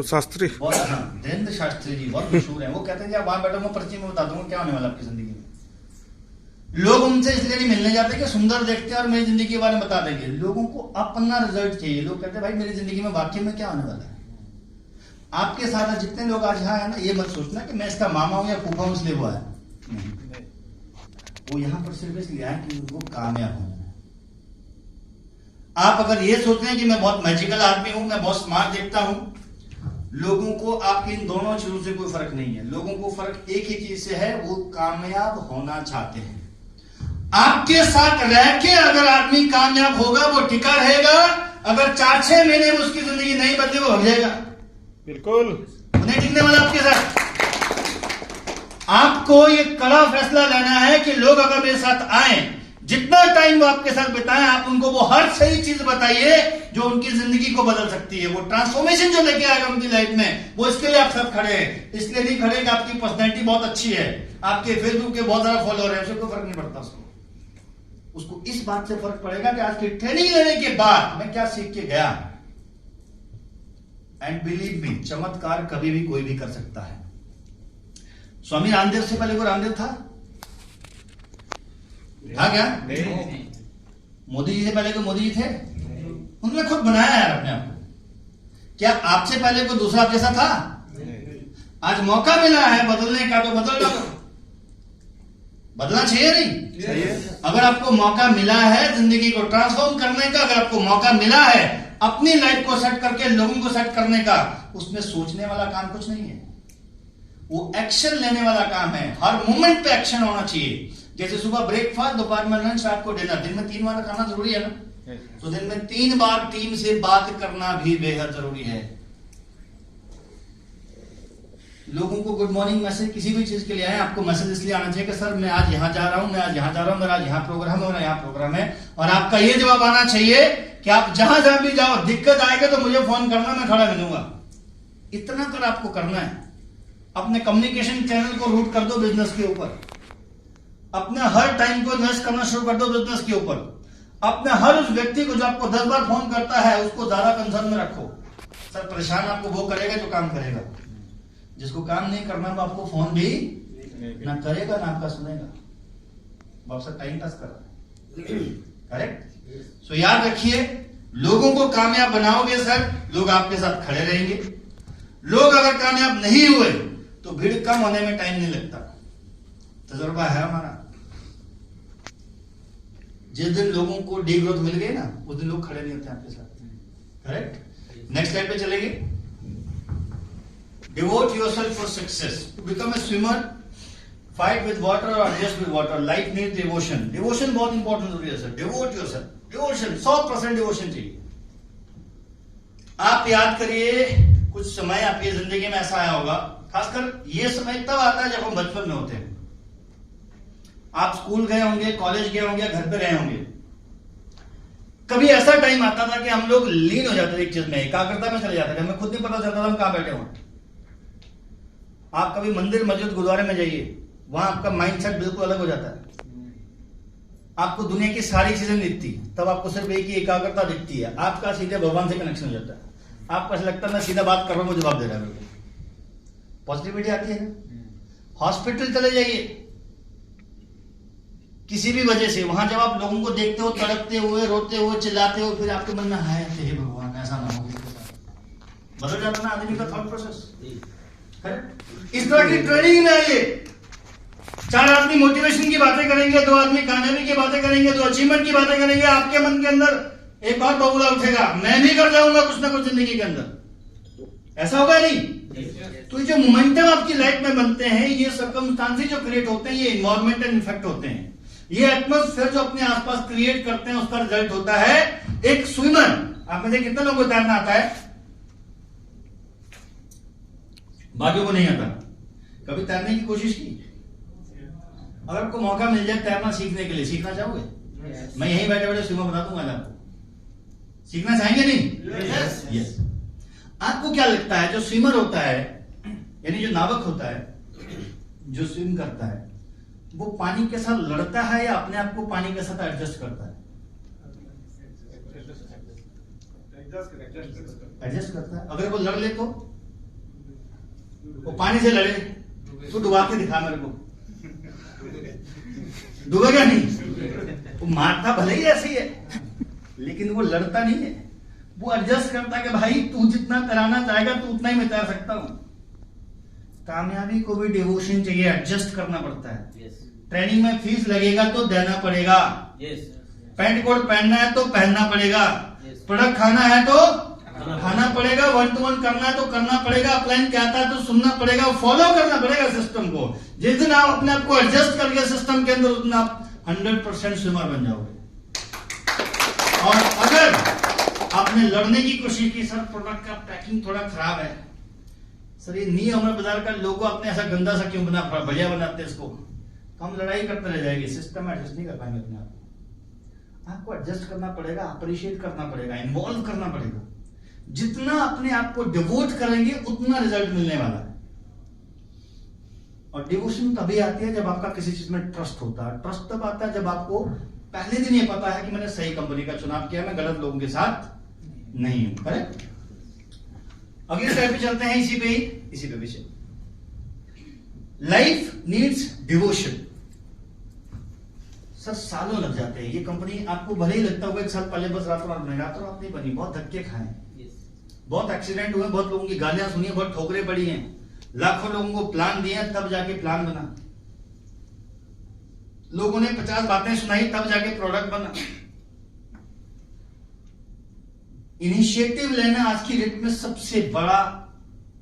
Speaker 5: शास्त्री,
Speaker 1: धीरेन्द्र शास्त्री जी, बहुत मशहूर है। वो कहते हैं कि आप वहां बैठो, मैं पर्ची में बता दूंगा क्या होने वाला आपकी जिंदगी में। लोग उनसे इसलिए नहीं मिलने जाते कि सुंदर देखते हैं और मेरी जिंदगी के बारे में बता देंगे। लोगों को अपना रिजल्ट चाहिए। लोग कहते हैं भाई मेरी जिंदगी में वाकई में क्या होने वाला है। आपके साथ जितने लोग आज यहाँ है ना, ये मत सोचना कि मैं इसका मामा हूं या फूफा हूं इसलिए वो आया। वो यहां पर सिर्फ इसलिए आए कि उनको कामयाब होना है। आप अगर ये सोचते हैं कि मैं बहुत मैजिकल आदमी हूं, मैं बहुत स्मार्ट देखता हूं, लोगों को आपकी इन दोनों चीजों से कोई फर्क नहीं है। लोगों को फर्क एक ही चीज से है, वो कामयाब होना चाहते हैं। आपके साथ रह के अगर आदमी कामयाब होगा वो टिका रहेगा। अगर 4-6 महीने में उसकी जिंदगी नहीं बदले वो भाग जाएगा।
Speaker 5: बिल्कुल
Speaker 1: नहीं टिकने वाला आपके साथ। आपको ये कड़ा फैसला लेना है कि लोग अगर मेरे साथ आए, जितना टाइम वो आपके साथ बिताएं, आप उनको वो हर सही चीज बताइए जो उनकी जिंदगी को बदल सकती है। वो ट्रांसफॉर्मेशन जो लेके आएगा उनकी लाइफ में, वो इसके लिए आप साथ खड़े हैं। इसलिए नहीं खड़े कि आपकी पर्सनैलिटी बहुत अच्छी है, आपके फेसबुक के बहुत सारा फॉलोअर है, उससे कोई फर्क नहीं पड़ता उसको इस बात से फर्क पड़ेगा कि आज की ट्रेनिंग लेने के बाद मैं क्या सीख के गया। एंड बिलीव मी, चमत्कार कभी भी कोई भी कर सकता है। स्वामी रामदेव से पहले कोई रामदेव था क्या? मोदी जी से पहले कोई मोदी जी थे? उन्होंने खुद बनाया यार अपने आप को। क्या आपसे पहले कोई दूसरा आप जैसा था? आज मौका मिला है बदलने का, तो बदल लो। बदलना चाहिए नहीं चाहिए? अगर आपको मौका मिला है जिंदगी को ट्रांसफॉर्म करने का, अगर आपको मौका मिला है अपनी लाइफ को सेट करके लोगों को सेट करने का, उसमें सोचने वाला काम कुछ नहीं है, वो एक्शन लेने वाला काम है। हर मोमेंट पे एक्शन होना चाहिए। जैसे सुबह ब्रेकफास्ट, दोपहर में लंच, रात को डिनर, दिन में 3 बार खाना जरूरी है ना, तो दिन में 3 बार टीम से बात करना भी बेहद जरूरी है। लोगों को गुड मॉर्निंग मैसेज किसी भी चीज के लिए आए, आपको मैसेज इसलिए आना चाहिए कि सर मैं आज यहां जा रहा हूं, मैं आज यहां जा रहा हूं, मेरा आज यहां प्रोग्राम है, मेरा यहां प्रोग्राम है। और आपका ये जवाब आना चाहिए कि आप जहां जहां भी जाओ, दिक्कत आएगा तो मुझे फोन करना, मैं खड़ा मिलूंगा। इतना कर आपको करना है। अपने कम्युनिकेशन चैनल को रूट कर दो बिजनेस के ऊपर, अपने हर टाइम को इन्वेस्ट करना शुरू कर दो बिजनेस के ऊपर। अपने हर उस व्यक्ति को जो आपको 10 बार फोन करता है उसको ज्यादा कंसर्न में रखो। सर परेशान आपको वो करेगा जो काम करेगा, जिसको काम नहीं करना वो आपको फोन भी ना करेगा ना आपका सुनेगा, वो आपसे टाइम पास कर रहा है। करेक्ट? सो याद रखिए, लोगों को कामयाब बनाओगे सर, लोग आपके साथ खड़े रहेंगे। लोग अगर कामयाब नहीं हुए तो भीड़ कम होने में टाइम नहीं लगता, तजुर्बा है हमारा। जिस दिन लोगों को डी ग्रोथ मिल गई ना, उस दिन लोग खड़े नहीं होते आपके साथ। करेक्ट? नेक्स्ट स्लाइड पे चलेंगे। Devote yourself for success, to become a swimmer, fight with water और adjust with water, life needs devotion. Devotion बहुत इंपॉर्टेंट जरूरी है sir. Devote yourself, devotion 100% devotion चाहिए। आप याद करिए, कुछ समय आपकी जिंदगी में ऐसा आया होगा, खासकर ये समय तब आता है जब हम बचपन में होते हैं। आप स्कूल गए होंगे, कॉलेज गए होंगे, घर पे रहे होंगे। कभी ऐसा टाइम आता था कि हम लोग लीन हो जाते थे एक चीज में, एकाग्रता में चले जाते थे, हमें खुद नहीं पता चलता था हम कहां बैठे हो। आप कभी मंदिर, मस्जिद, गुरुद्वारे में जाइए, वहां आपका माइंडसेट बिल्कुल अलग हो जाता है। आपको दुनिया की सारी चीजें दिखती, तब आपको सिर्फ एक ही एकाग्रता दिखती है। आपका सीधे भगवान से कनेक्शन हो जाता है। आपको ऐसा लगता है मैं सीधा बात कर रहा हूं, वो जवाब दे रहा है मेरे को। पॉजिटिविटी आती है ना। हॉस्पिटल चले जाइए किसी भी वजह से, वहां जब आप लोगों को देखते हो तड़पते हुए, रोते हुए, चिल्लाते हो, फिर आपके मन में है हे भगवान ऐसा ना हो, बदल जाता ना आदमी का थॉट प्रोसेस। इस तरह की ट्रेनिंग में आइए। 4 आदमी मोटिवेशन की बातें करेंगे, 2 आदमी कामयाबी की बातें करेंगे, 2 अचीवमेंट की बातें करेंगे। आपके मन के अंदर एक और बबूला उठेगा, मैं भी कर जाऊंगा कुछ ना कुछ जिंदगी के अंदर। ऐसा होगा नहीं? तो जो मोमेंटम आपकी लाइफ में बनते हैं, ये सर्कमस्टांसेस जो क्रिएट होते हैं, ये एनवायरमेंटल इफेक्ट होते हैं। ये एटमॉस्फेयर जो अपने आसपास क्रिएट करते हैं, उसका रिजल्ट होता है एक स्विमर। आप में से कितने लोगों को तैरना आता है? बाकियों को नहीं आता। कभी तैरने की कोशिश की? अगर आपको मौका मिल जाए तैरना सीखने के लिए, सीखना चाहोगे? मैं यहीं बैठे बैठे स्विमर बता दूंगा आपको। सीखना चाहेंगे नहीं? यस। आपको क्या लगता है जो स्विमर होता है, यानी जो नावक होता है, जो स्विम करता है, वो पानी के साथ लड़ता है या अपने आप को पानी के साथ एडजस्ट करता है? एडजस्ट करता है। अगर वो लड़ ले तो वो पानी से लड़े तो डुबा के दिखा मेरे को, डूबेगा नहीं। वो मारता भले ही ऐसी है, लेकिन वो लड़ता नहीं है। वो एडजस्ट करता है कि भाई तू जितना तैराना चाहेगा तू उतना ही मैं तैर सकता हूं। कामयाबी को भी डिवोशन चाहिए, एडजस्ट करना पड़ता है। ट्रेनिंग में फीस लगेगा तो देना पड़ेगा। पैंट कोट पहनना है तो पहनना पड़ेगा। प्रोडक्ट खाना है तो खाना पड़ेगा। 1-to-1 करना है तो करना पड़ेगा। प्लान क्या आता है तो सुनना पड़ेगा, फॉलो करना पड़ेगा सिस्टम को। जिस दिन आप अपने आप को एडजस्ट करके सिस्टम के अंदर, उस दिन आप 100% स्विमर बन जाओगे। और अगर आपने लड़ने की कोशिश की, सर प्रोडक्ट का पैकिंग थोड़ा खराब है, सर ये नी अमर बाजार का लोगो आपने ऐसा गंदा सा क्यों बना, बढ़िया बनाते हैं इसको, तो हम लड़ाई करते रह जाएंगे, सिस्टम एडजस्ट नहीं कर पाएंगे अपने आप। आपको एडजस्ट करना पड़ेगा, अप्रिशिएट करना पड़ेगा, इन्वॉल्व करना पड़ेगा। जितना अपने आप को डिवोट करेंगे उतना रिजल्ट मिलने वाला है। और डिवोशन तभी आती है जब आपका किसी चीज में ट्रस्ट होता है। ट्रस्ट तब आता है जब आपको पहले दिन ये पता है कि मैंने सही कंपनी का चुनाव किया, मैं गलत लोगों के साथ नहीं हूं। करेक्ट। अगले स्लाइड पे चलते हैं, इसी पे पीछे। Life needs devotion. सर सालों लग जाते हैं। ये कंपनी आपको भले ही लगता होगा 1 साल पहले बस रातों रात बनी, रातों रात नहीं बनी। बहुत धक्के खाए, बहुत एक्सीडेंट हुए, बहुत लोगों की गालियां सुनी, बहुत ठोकरें पड़ी हैं, लाखों लोगों को प्लान दिया तब जाके प्लान बना। लोगों ने 50 बातें सुनाई तब जाके प्रोडक्ट बना। इनिशिएटिव लेना आज की डेट में सबसे बड़ा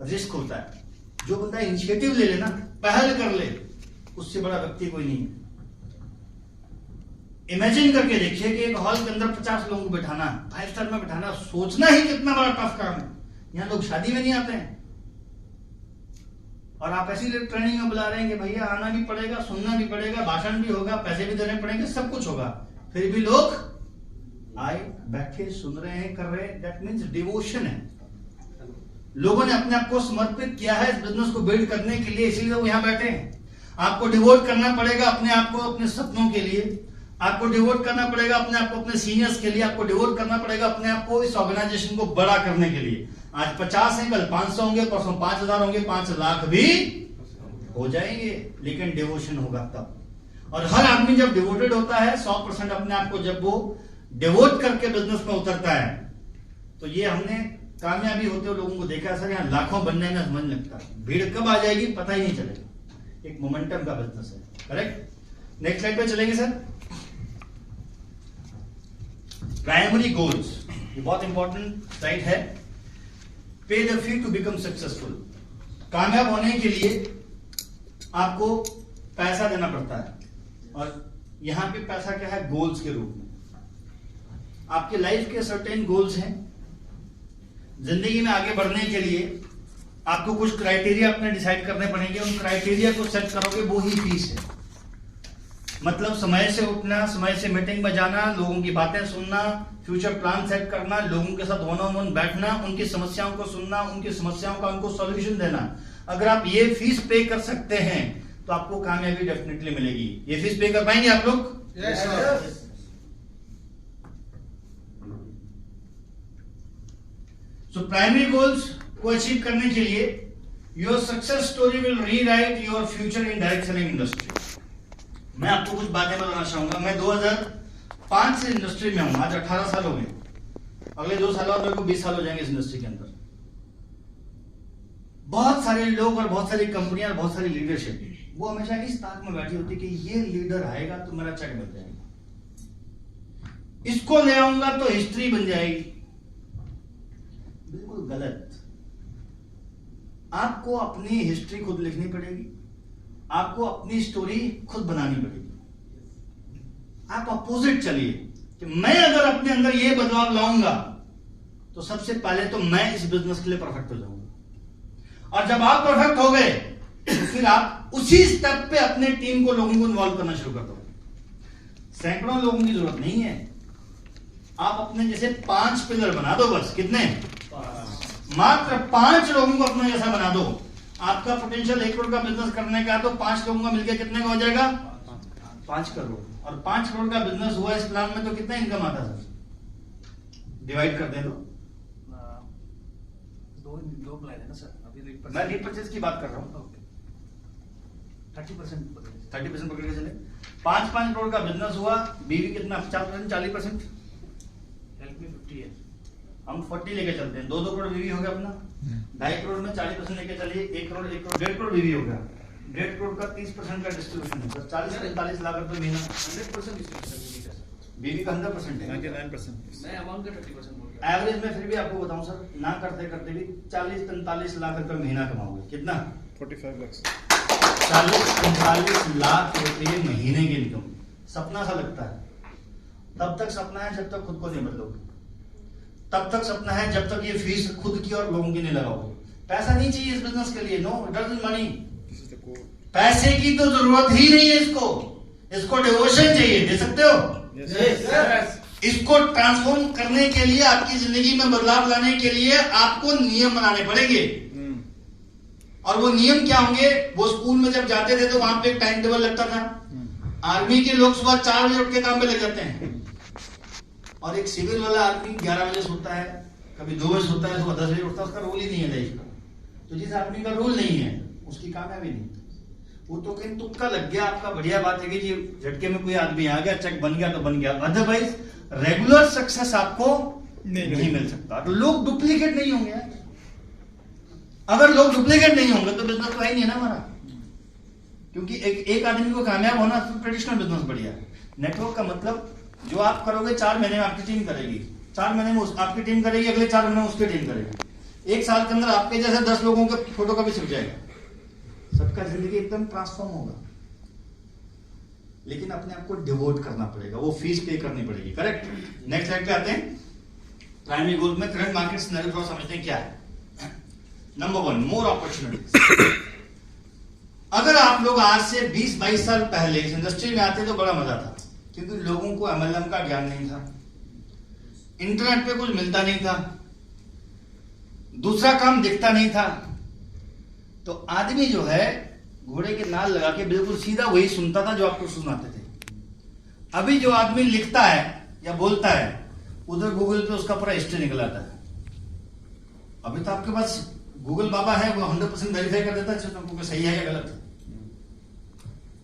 Speaker 1: रिस्क होता है। जो बंदा इनिशिएटिव ले लेना, पहल कर ले, उससे बड़ा व्यक्ति कोई नहीं है। इमेजिन करके देखिए कि एक हॉल के अंदर 50 लोगों को बिठाना, 5 स्टार में बिठाना, सोचना ही कितना बड़ा टफ काम है। यहां लोग शादी में नहीं आते हैं और आप ऐसी ट्रेनिंग में बुला रहे हैं कि भैया आना भी पड़ेगा, सुनना भी पड़ेगा, भाषण भी होगा, पैसे भी देने पड़ेंगे, सब कुछ होगा, फिर भी लोग आए, बैठे, सुन रहे हैं, कर रहे हैं। दैट मीन्स डिवोशन है। लोगों ने अपने आप को समर्पित किया है इस बिजनेस को बिल्ड करने के लिए, इसीलिए वो यहां बैठे हैं। आपको डिवोट करना पड़ेगा अपने आप को, अपने सपनों के लिए। आपको डिवोट करना पड़ेगा अपने आप को अपने सीनियर्स के लिए। आपको डिवोट करना पड़ेगा अपने आप को इस ऑर्गेनाइजेशन को बड़ा करने के लिए। आज 50 हैं, कल 500 होंगे, परसों 5000 होंगे, 5 लाख भी हो जाएंगे, लेकिन डिवोशन होगा तब। और हर आदमी जब डिवोटेड होता है, 100% अपने आप को जब वो डिवोट करके बिजनेस में उतरता है, तो ये हमने कामयाबी होते हुए लोगों को देखा है। सर यहाँ लाखों बनने में समझ लगता है, भीड़ कब आ जाएगी पता ही नहीं चलेगा। एक मोमेंटम का बिजनेस है। करेक्ट। नेक्स्ट स्लाइड पे चलेंगे सर। प्राइमरी गोल्स, ये बहुत इंपॉर्टेंट स्लाइड है। Pay the fee to become successful. कामयाब होने के लिए आपको पैसा देना पड़ता है, और यहां पे पैसा क्या है? गोल्स के रूप में। आपके लाइफ के सर्टेन गोल्स हैं। जिंदगी में आगे बढ़ने के लिए आपको कुछ क्राइटेरिया अपने डिसाइड करने पड़ेंगे। उन क्राइटेरिया को सेट करोगे, वो ही फीस है। मतलब समय से उठना, समय से मीटिंग में जाना, लोगों की बातें सुनना, फ्यूचर प्लान सेट करना, लोगों के साथ वन ऑन वन बैठना, उनकी समस्याओं को सुनना, उनकी समस्याओं का उनको सॉल्यूशन देना। अगर आप ये फीस पे कर सकते हैं तो आपको कामयाबी डेफिनेटली मिलेगी। ये फीस पे कर पाएंगे आप लोग?
Speaker 3: Yes, sir.
Speaker 1: So primary goals को अचीव करने के लिए your success story will rewrite your future in direct selling industry। मैं आपको कुछ बातें बताना चाहूंगा। मैं 2005 से इंडस्ट्री में हूं, आज 18 साल हो गए। अगले 2 साल बाद मेरे को 20 साल हो जाएंगे इस इंडस्ट्री के अंदर। बहुत सारे लोग और बहुत सारी कंपनियां और बहुत सारी लीडरशिप वो हमेशा इस ताक में बैठी होती कि ये लीडर आएगा तो मेरा चेक बन जाएगा, इसको ले आऊंगा तो हिस्ट्री बन जाएगी। बिल्कुल गलत। आपको अपनी हिस्ट्री खुद लिखनी पड़ेगी, आपको अपनी स्टोरी खुद बनानी पड़ेगी। आप अपोजिट चलिए कि मैं अगर अपने अंदर ये बदलाव लाऊंगा तो सबसे पहले तो मैं इस बिजनेस के लिए परफेक्ट हो जाऊंगा, और जब आप परफेक्ट हो गए तो फिर आप उसी स्टेप पे अपने टीम को, लोगों को इन्वॉल्व करना शुरू कर दो। सैकड़ों लोगों की जरूरत नहीं है। आप अपने जैसे 5 पिलर बना दो, बस। कितने? मात्र 5 लोगों को अपने जैसा बना दो। आपका पोटेंशियल 1 करोड़ का बिजनेस करने का, तो 5 लोगों का मिलकर कितने का हो जाएगा? 5 करोड़। और 5 करोड़ का बिजनेस हुआ इस प्लान में तो कितना इनकम आता है सर? डिवाइड कर दे दो।
Speaker 3: दो प्लान है ना सर, अभी
Speaker 1: मैं रीपर्चेज की बात कर रहा हूँ।
Speaker 3: 30%
Speaker 1: 30% पकड़ के चले। 5 करोड़ का बिजनेस हुआ, बीवी कितना? 50%, 40%।
Speaker 3: हेल्प में 50 है।
Speaker 1: हम 40 लेके चलते हैं। 2 करोड़ बीवी हो गया अपना। 2.5 करोड़ में 40% लेके चलिए। 1 करोड़ 1.5 करोड़ बीवी हो गया। 1.5 करोड़ का 30% का डिस्ट्रीब्यूशन है सर। 40-45 लाख रुपए महीना।
Speaker 3: 100% डिस्ट्रीब्यूशन
Speaker 1: बीवी का 100% है।
Speaker 2: 99%।
Speaker 3: मैं अमाउंट का 30% बोल रहा
Speaker 1: एवरेज में फिर भी आपको बताऊं सर, ना करते करते भी 40-45 लाख रुपए महीना कमाओगे। कितना?
Speaker 5: 45 lakhs।
Speaker 1: 40-45 लाख रुपए महीने की इनकम। सपना सा लगता है। तब तक सपना है जब तक खुद को नहीं बदलोगे। तब तक सपना है जब तक ये फीस खुद की और लोगों की नहीं लगाओगे। पैसा नहीं चाहिए इस बिजनेस के लिए। No, it doesn't money.
Speaker 5: This is the core.
Speaker 1: पैसे की तो जरूरत ही नहीं है इसको। इसको डिवोशन चाहिए। दे सकते हो? इसको ट्रांसफॉर्म करने के लिए, आपकी जिंदगी में बदलाव लाने के लिए आपको नियम बनाने पड़ेंगे। और वो नियम क्या होंगे? वो स्कूल में जब जाते थे तो वहां पे एक टाइम टेबल लगता था। आर्मी के लोग सुबह 4 बजे उठ के काम पे लग जाते हैं, और एक सिविल वाला आदमी 11 बजे सोता है, कभी 2 बजे सोता है, सुबह 10 बजे उठता है। उसका रूल ही नहीं है लाइफ का। तो जिस आदमी का रूल नहीं है उसकी कामयाबी नहीं। वो तो कहीं तुक्का लग गया आपका। बढ़िया बात है कि जी झटके में कोई आदमी आ गया, चेक बन गया तो बन गया, अदरवाइज रेगुलर सक्सेस आपको नहीं मिल सकता। तो लोग डुप्लीकेट नहीं होंगे यार। अगर लोग डुप्लीकेट नहीं होंगे तो बिजनेस तो है ही नहीं ना हमारा। क्योंकि एक आदमी को कामयाब होना तो ट्रेडिशनल बिजनेस बढ़िया है। नेटवर्क का मतलब जो आप करोगे 4 महीने में आपकी टीम करेगी, 4 महीने में आपकी टीम करेगी, अगले 4 महीने में उसकी टीम करेगी। 1 साल के अंदर आपके जैसे 10 लोगों के फोटो का भी छिप जाएगा। सबका जिंदगी एकदम ट्रांसफॉर्म होगा। लेकिन अपने आप को डिवोट करना पड़ेगा, वो फीस पे करनी पड़ेगी। करेक्ट। नेक्स्ट स्लाइड पे आते हैं। प्राइमरी गोल में करंट मार्केट सिनेरियो थोड़ा समझते हैं क्या है। Number 1, more opportunities. अगर आप लोग आज से 20-22 साल पहले इस इंडस्ट्री में आते तो बड़ा मजा था, क्योंकि लोगों को MLM का ज्ञान नहीं था, इंटरनेट पे कुछ मिलता नहीं था, दूसरा काम दिखता नहीं था। तो आदमी जो है घोड़े के नाल लगा के बिल्कुल सीधा वही सुनता था जो आपको सुनाते थे। अभी जो आदमी लिखता है या बोलता है, उधर गूगल पे उसका पूरा हिस्ट्री निकल आता है। अभी तो आपके पास गूगल बाबा है, वो 100% वेरीफाई कर देता है तुमको सही है या गलत है।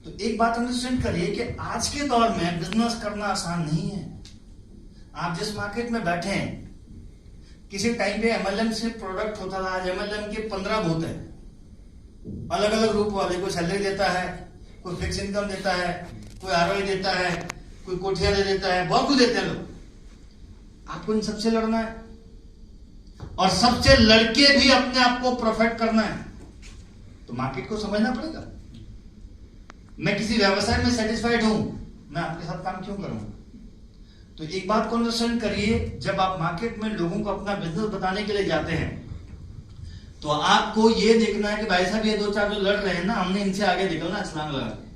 Speaker 1: तो एक बात अंडरस्टैंड करिए कि आज के दौर में बिजनेस करना आसान नहीं है। आप जिस मार्केट में बैठे हैं, किसी टाइम पे MLM से प्रोडक्ट होता था, आज MLM के 15 भूत है, अलग अलग रूप वाले। कोई सैलरी देता है, कोई फिक्स इनकम देता है, कोई ROI देता है, कोई कोठिया दे देता है, बहुत कुछ देते हैं लोग। आपको इन सबसे लड़ना है, और सबसे लड़के भी अपने आप को परफेक्ट करना है। तो मार्केट को समझना पड़ेगा। मैं किसी व्यवसाय में सेटिस्फाइड हूं, मैं आपके साथ काम क्यों करूं? तो एक बात को अंडरस्टैंड करिए, जब आप मार्केट में लोगों को अपना बिजनेस बताने के लिए जाते हैं तो आपको ये देखना है कि भाई साहब ये 2-4 जो लड़ रहे हैं ना, हमने इनसे आगे निकलना, छलांग लगा के।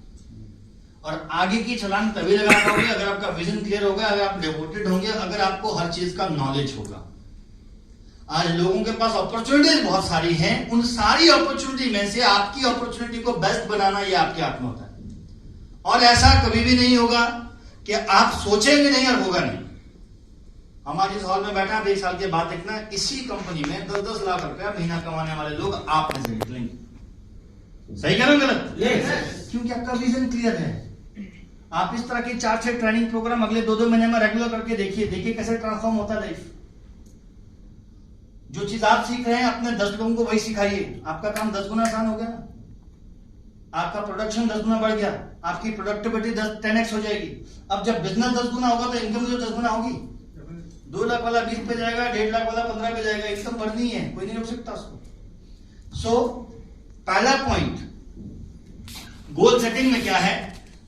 Speaker 1: और आगे की छलांग तभी लगा पाओगे अगर आपका विजन क्लियर होगा, अगर आप डिवोटेड होंगे, अगर आपको हर चीज का नॉलेज होगा। आज लोगों के पास अपॉर्चुनिटीज बहुत सारी हैं, उन सारी अपॉर्चुनिटी में से आपकी अपॉर्चुनिटी को बेस्ट बनाना ये आपके हाथ में होता है। और ऐसा कभी भी नहीं होगा कि आप सोचेंगे नहीं और होगा नहीं। हमारे इस हॉल में बैठा आप 1 साल के बाद देखना, इसी कंपनी में 10-10 लाख रुपया महीना कमाने वाले लोग आप में से निकलेंगे। सही कह रहा हूं गलत? क्योंकि आपका विजन क्लियर है। आप इस तरह के 4-6 ट्रेनिंग प्रोग्राम अगले 2-2 महीने में रेगुलर करके देखिए कैसे ट्रांसफॉर्म होता है लाइफ। जो चीज आप सीख रहे हैं अपने 10 लोगों को वही सिखाइए, आपका काम 10 गुना आसान हो गया। आपका प्रोडक्शन 10 गुना बढ़ गया, आपकी प्रोडक्टिविटी 10-10x हो जाएगी। अब जब बिजनेस 10 गुना होगा तो इनकम जो 10 गुना होगी। 2 लाख वाला 20 पे जाएगा, 1.5 लाख वाला 15 पे जाएगा। इनकम बढ़नी है, कोई नहीं रोक सकता उसको। सो पहला पॉइंट गोल सेटिंग में क्या है,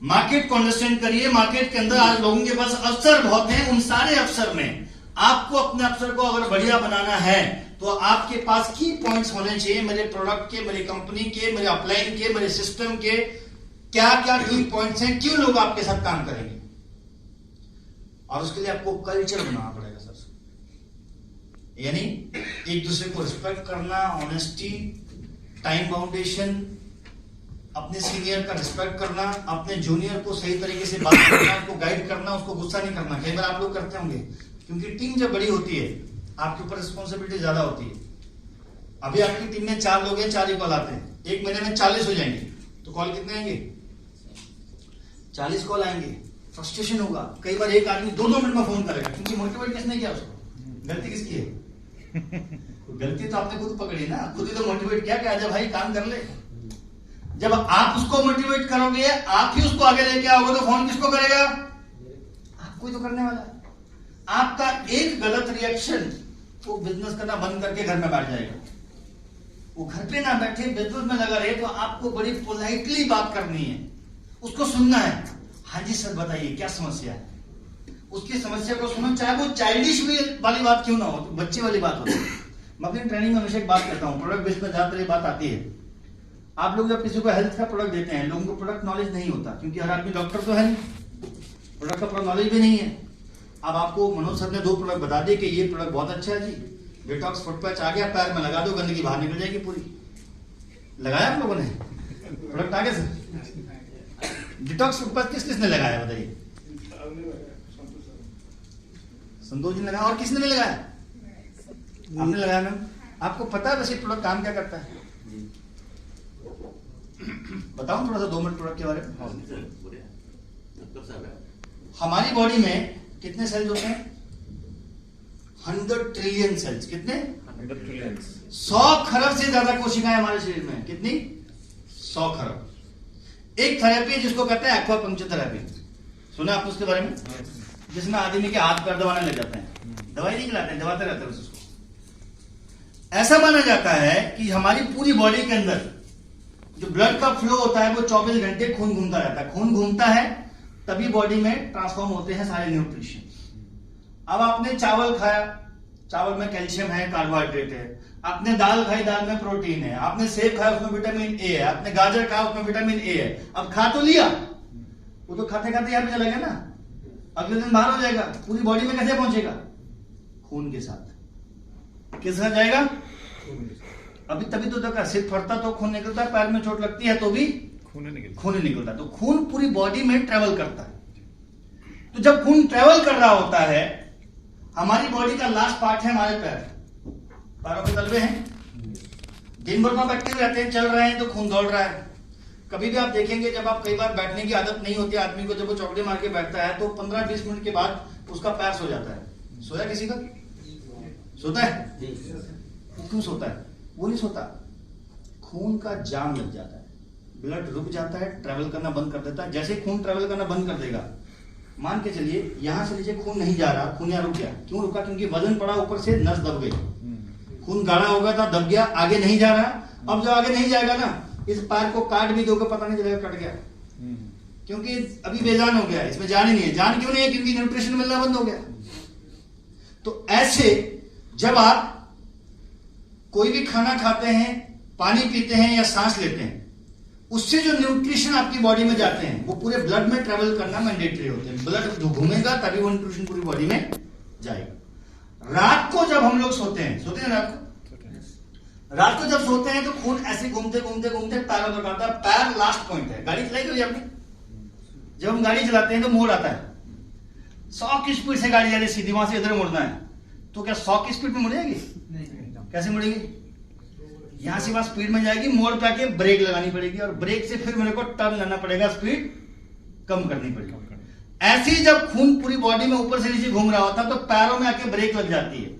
Speaker 1: मार्केट को अंडरस्टैंड करिए। मार्केट के अंदर आज लोगों के पास अवसर बहुत हैं, उन सारे अवसर में आपको अपने अवसर को अगर बढ़िया बनाना है तो आपके पास की पॉइंट्स होने चाहिए। मेरे प्रोडक्ट के, मेरी कंपनी के, मेरे अपलाइन के, मेरे सिस्टम के क्या क्या की पॉइंट्स हैं, क्यों लोग आपके साथ काम करेंगे। और उसके लिए आपको कल्चर बनाना पड़ेगा सर, यानी एक दूसरे को रिस्पेक्ट करना, ऑनेस्टी, टाइम बाउंडेशन, अपने सीनियर का रिस्पेक्ट करना, अपने जूनियर को सही तरीके से बात करना, उसको गाइड करना, उसको गुस्सा नहीं करना। कई बार आप लोग करते होंगे, क्योंकि टीम जब बड़ी होती है आपके ऊपर रिस्पॉन्सिबिलिटी ज्यादा होती है। अभी आपकी टीम में 4 लोग हैं, 4 ही कॉल आते हैं, 1 महीने में 40 हो जाएंगे, तो कॉल कितने आएंगे? 40 कॉल आएंगे। फ्रस्ट्रेशन होगा। कई बार एक आदमी 2-2 मिनट में फोन करेगा, क्योंकि मोटिवेट किसने किया उसको? गलती किसकी है? गलती तो आपने खुद पकड़ी ना, खुद ही तो मोटिवेट किया कि आजा भाई काम कर ले। जब आप उसको मोटिवेट करोगे, आप ही उसको आगे लेके आओगे, तो फोन किसको करेगा? आपको ही तो करने वाला है। आपका एक गलत रिएक्शन वो बिजनेस करना बंद करके घर में बैठ जाएगा। वो घर पे ना बैठे बिजनेस में लगा रहे, तो आपको बड़ी पोलाइटली बात करनी है, उसको सुनना है। हाँ जी सर बताइए क्या समस्या है, उसकी समस्या को सुनो, चाहे वो चाइल्डिश वाली बात क्यों ना हो, तो बच्चे वाली बात होती है। मैं अपनी ट्रेनिंग में हमेशा एक बात करता हूँ, प्रोडक्ट बेस में ज्यादातर ये बात आती है। आप लोग जब किसी को हेल्थ का प्रोडक्ट देते हैं, लोगों को प्रोडक्ट नॉलेज नहीं होता, क्योंकि हर आदमी डॉक्टर तो है नहीं। प्रोडक्ट का पूरा नॉलेज भी नहीं है। अब आपको मनोज सर ने 2 प्रोडक्ट बता दिए कि ये प्रोडक्ट बहुत अच्छा है जी, डिटॉक्स फुट पैच आ गया, पैर में लगा दो, गंदगी बाहर निकल जाएगी पूरी। लगाया आप लोगों ने प्रोडक्ट आ गया सर? डिटॉक्स फुट पैच किसने लगाया बताइए? संतोष जी ने लगाया, और किसने नहीं लगाया? आपने लगाया मैम। आपको पता है वैसे प्रोडक्ट काम क्या करता है? बताऊं थोड़ा सा 2 मिनट प्रोडक्ट के बारे में। हमारी बॉडी में कितने सेल्स होते हैं? 100 ट्रिलियन सेल्स। कितने? 100 खरब से ज्यादा कोशिकाएं हमारे शरीर में। कितनी? 100 खरब। एक थेरेपी है जिसको कहते हैं एक्वापंक्चर थेरेपी। सुना आपने उसके बारे में? जिसमें आदमी के हाथ पैर दबाने लग जाते हैं, दवाई नहीं खिलाते हैं, दबाते रहते हैं उसको। ऐसा माना जाता है कि हमारी पूरी बॉडी के अंदर जो ब्लड का फ्लो होता है वो 24 घंटे खून घूमता रहता है। खून घूमता है तभी बॉडी में ट्रांसफॉर्म होते हैं सारे न्यूट्रिशन। अब आपने चावल खाया, चावल में कैल्शियम है, कार्बोहाइड्रेट है। आपने दाल खाई, दाल में प्रोटीन है। आपने सेब खाया, उसमें विटामिन ए है। आपने गाजर खाया, उसमें विटामिन ए है। अब खा तो लिया, वो तो खाते खाते यहाँ पे चला गया ना, अगले दिन बाहर हो जाएगा। पूरी बॉडी में कैसे पहुंचेगा? खून के साथ। किस साथ जाएगा? अभी तभी तो देखा, सिर फटता तो खून निकलता है, पैर में चोट लगती है तो भी खून निकलता है। तो खून पूरी बॉडी में ट्रेवल करता है। तो जब खून ट्रेवल कर रहा होता है, हमारी बॉडी का लास्ट पार्ट है हमारे पैर, पैरों के तलवे हैं। दिन भर में एक्टिव रहते हैं, चल रहे हैं तो खून दौड़ रहा है। कभी भी आप देखेंगे, जब आप कई बार बैठने की आदत नहीं होती आदमी को, जब वो चौकड़ी मार के बैठता है तो 15-20 मिनट के बाद उसका पैर सो जाता है। सोया किसी का? सोता है? क्यों सोता है? वो नहीं सोता, खून का जाम लग जाता है, ब्लड रुक जाता है, ट्रेवल करना बंद कर देता है। जैसे खून ट्रेवल करना बंद कर देगा, मान के चलिए यहां से नीचे खून नहीं जा रहा, खून यहाँ रुक गया। क्यों रुका? क्योंकि वजन पड़ा, ऊपर से नस दब गई, खून गाढ़ा हो गया था, दब गया, आगे नहीं जा रहा। अब जो आगे नहीं जाएगा ना, इस पैर को काट भी दोगे पता नहीं चलेगा कट गया, क्योंकि अभी बेजान हो गया, इसमें जान ही नहीं है। जान क्यों नहीं है? क्योंकि न्यूट्रिशन मिलना बंद हो गया। तो ऐसे जब आप कोई भी खाना खाते हैं, पानी पीते हैं या सांस लेते हैं, उससे जो न्यूट्रिशन आपकी बॉडी में जाते हैं वो पूरे ब्लड में ट्रेवल करना मैंडेटरी होते हैं। ब्लड जो घूमेगा तभी वो न्यूट्रिशन पूरी बॉडी में जाएगा। रात को जब हम लोग सोते हैं रात को जब सोते हैं तो खून ऐसे घूमते घूमते घूमते पैरों तक आता है। पैर लास्ट पॉइंट है। गाड़ी चलाई कभी आपने? जब हम गाड़ी चलाते हैं तो मोड़ आता है, 100 की स्पीड से गाड़ी जा रही सीधी, वहां से इधर मुड़ना है, तो क्या 100 की स्पीड में मुड़ेगी? कैसे मुड़ेगी? यहां से वहां स्पीड में जाएगी, मोड़ पे आके ब्रेक लगानी पड़ेगी, और ब्रेक से फिर मेरे को टर्न लेना पड़ेगा, स्पीड कम करनी पड़ेगी। ऐसे ही जब खून पूरी बॉडी में ऊपर से नीचे घूम रहा होता है तो पैरों में आके ब्रेक लग जाती है।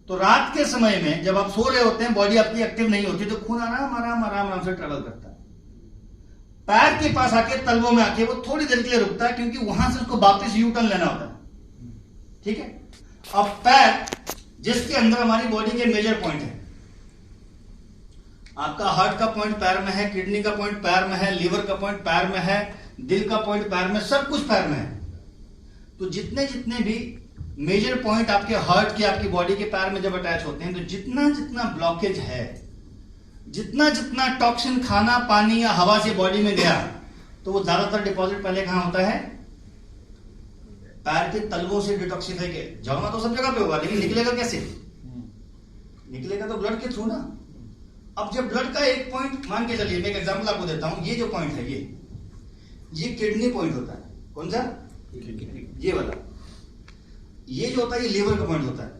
Speaker 1: तो रात के समय में जब आप सो रहे होते हैं, बॉडी आपकी एक्टिव नहीं होती, तो खून आराम आराम आराम आराम से ट्रेवल करता है। पैर के पास आके, तलवों में आके वो थोड़ी देर के लिए रुकता है, क्योंकि वहां से उसको वापस यू टर्न लेना होता है। ठीक है? अब पैर, जिसके अंदर हमारी बॉडी के मेजर पॉइंट है, आपका हार्ट का पॉइंट पैर में है, किडनी का पॉइंट पैर में है, लीवर का पॉइंट पैर में है, दिल का पॉइंट पैर में, सब कुछ पैर में है। तो जितने जितने भी मेजर पॉइंट आपके हार्ट के, आपकी बॉडी के पैर में जब अटैच होते हैं, तो जितना जितना ब्लॉकेज है, जितना जितना टॉक्सिन खाना, पानी या हवा से बॉडी में गया, तो वो ज्यादातर डिपॉजिट पहले कहां होता है? पैर के तलवों से डिटॉक्सिफाई के। जमा तो सब जगह पे होगा, लेकिन निकलेगा कैसे? निकलेगा तो ब्लड के थ्रू ना। अब जब ब्लड का एक पॉइंट, मान के चलिए, मैं एक एग्जांपल आपको देता हूं, ये जो पॉइंट है, ये किडनी पॉइंट होता है। कौन सा? ये वाला। ये जो होता है ये लीवर का पॉइंट होता है,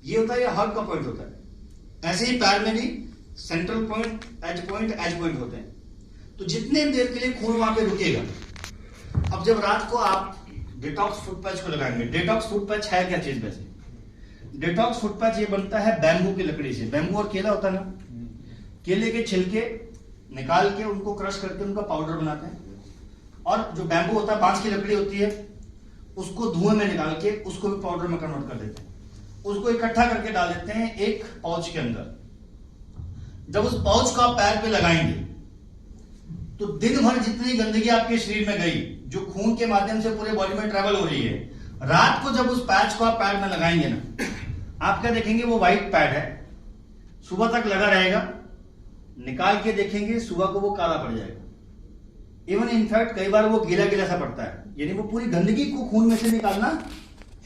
Speaker 1: ये होता है ये हार्ट का पॉइंट होता है। ऐसे ही पैर में भी सेंट्रल पॉइंट, एज पॉइंट होते हैं। तो जितने देर के लिए खून वहां पे रुकेगा। अब जब रात को आप डिटॉक्स फुट पैच को लगाएंगे, डिटॉक्स फुट पैच है क्या चीज? वैसे डिटॉक्स फुट पैच ये बनता है बैम्बू की लकड़ी से। बैम्बू और केला होता है ना, केले के छिलके निकाल के उनको क्रश करके उनका पाउडर बनाते हैं, और जो बैम्बू होता है, बांस की लकड़ी होती है, उसको धुएं में निकाल के उसको भी पाउडर में कन्वर्ट कर देते हैं। उसको इकट्ठा करके डाल देते हैं एक पाउच के अंदर। जब उस पाउच को आप पैर पे लगाएंगे तो दिन भर जितनी गंदगी आपके शरीर में गई, जो खून के माध्यम से पूरे बॉडी में ट्रेवल हो रही है, रात को जब उस पैच को आप पैर में लगाएंगे ना, आप क्या देखेंगे? वो व्हाइट पैड है, सुबह तक लगा रहेगा, निकाल के देखेंगे सुबह को वो काला पड़ जाएगा। इवन इनफैक्ट कई बार वो गीला गीला सा पड़ता है, यानी वो पूरी गंदगी को खून में से निकालना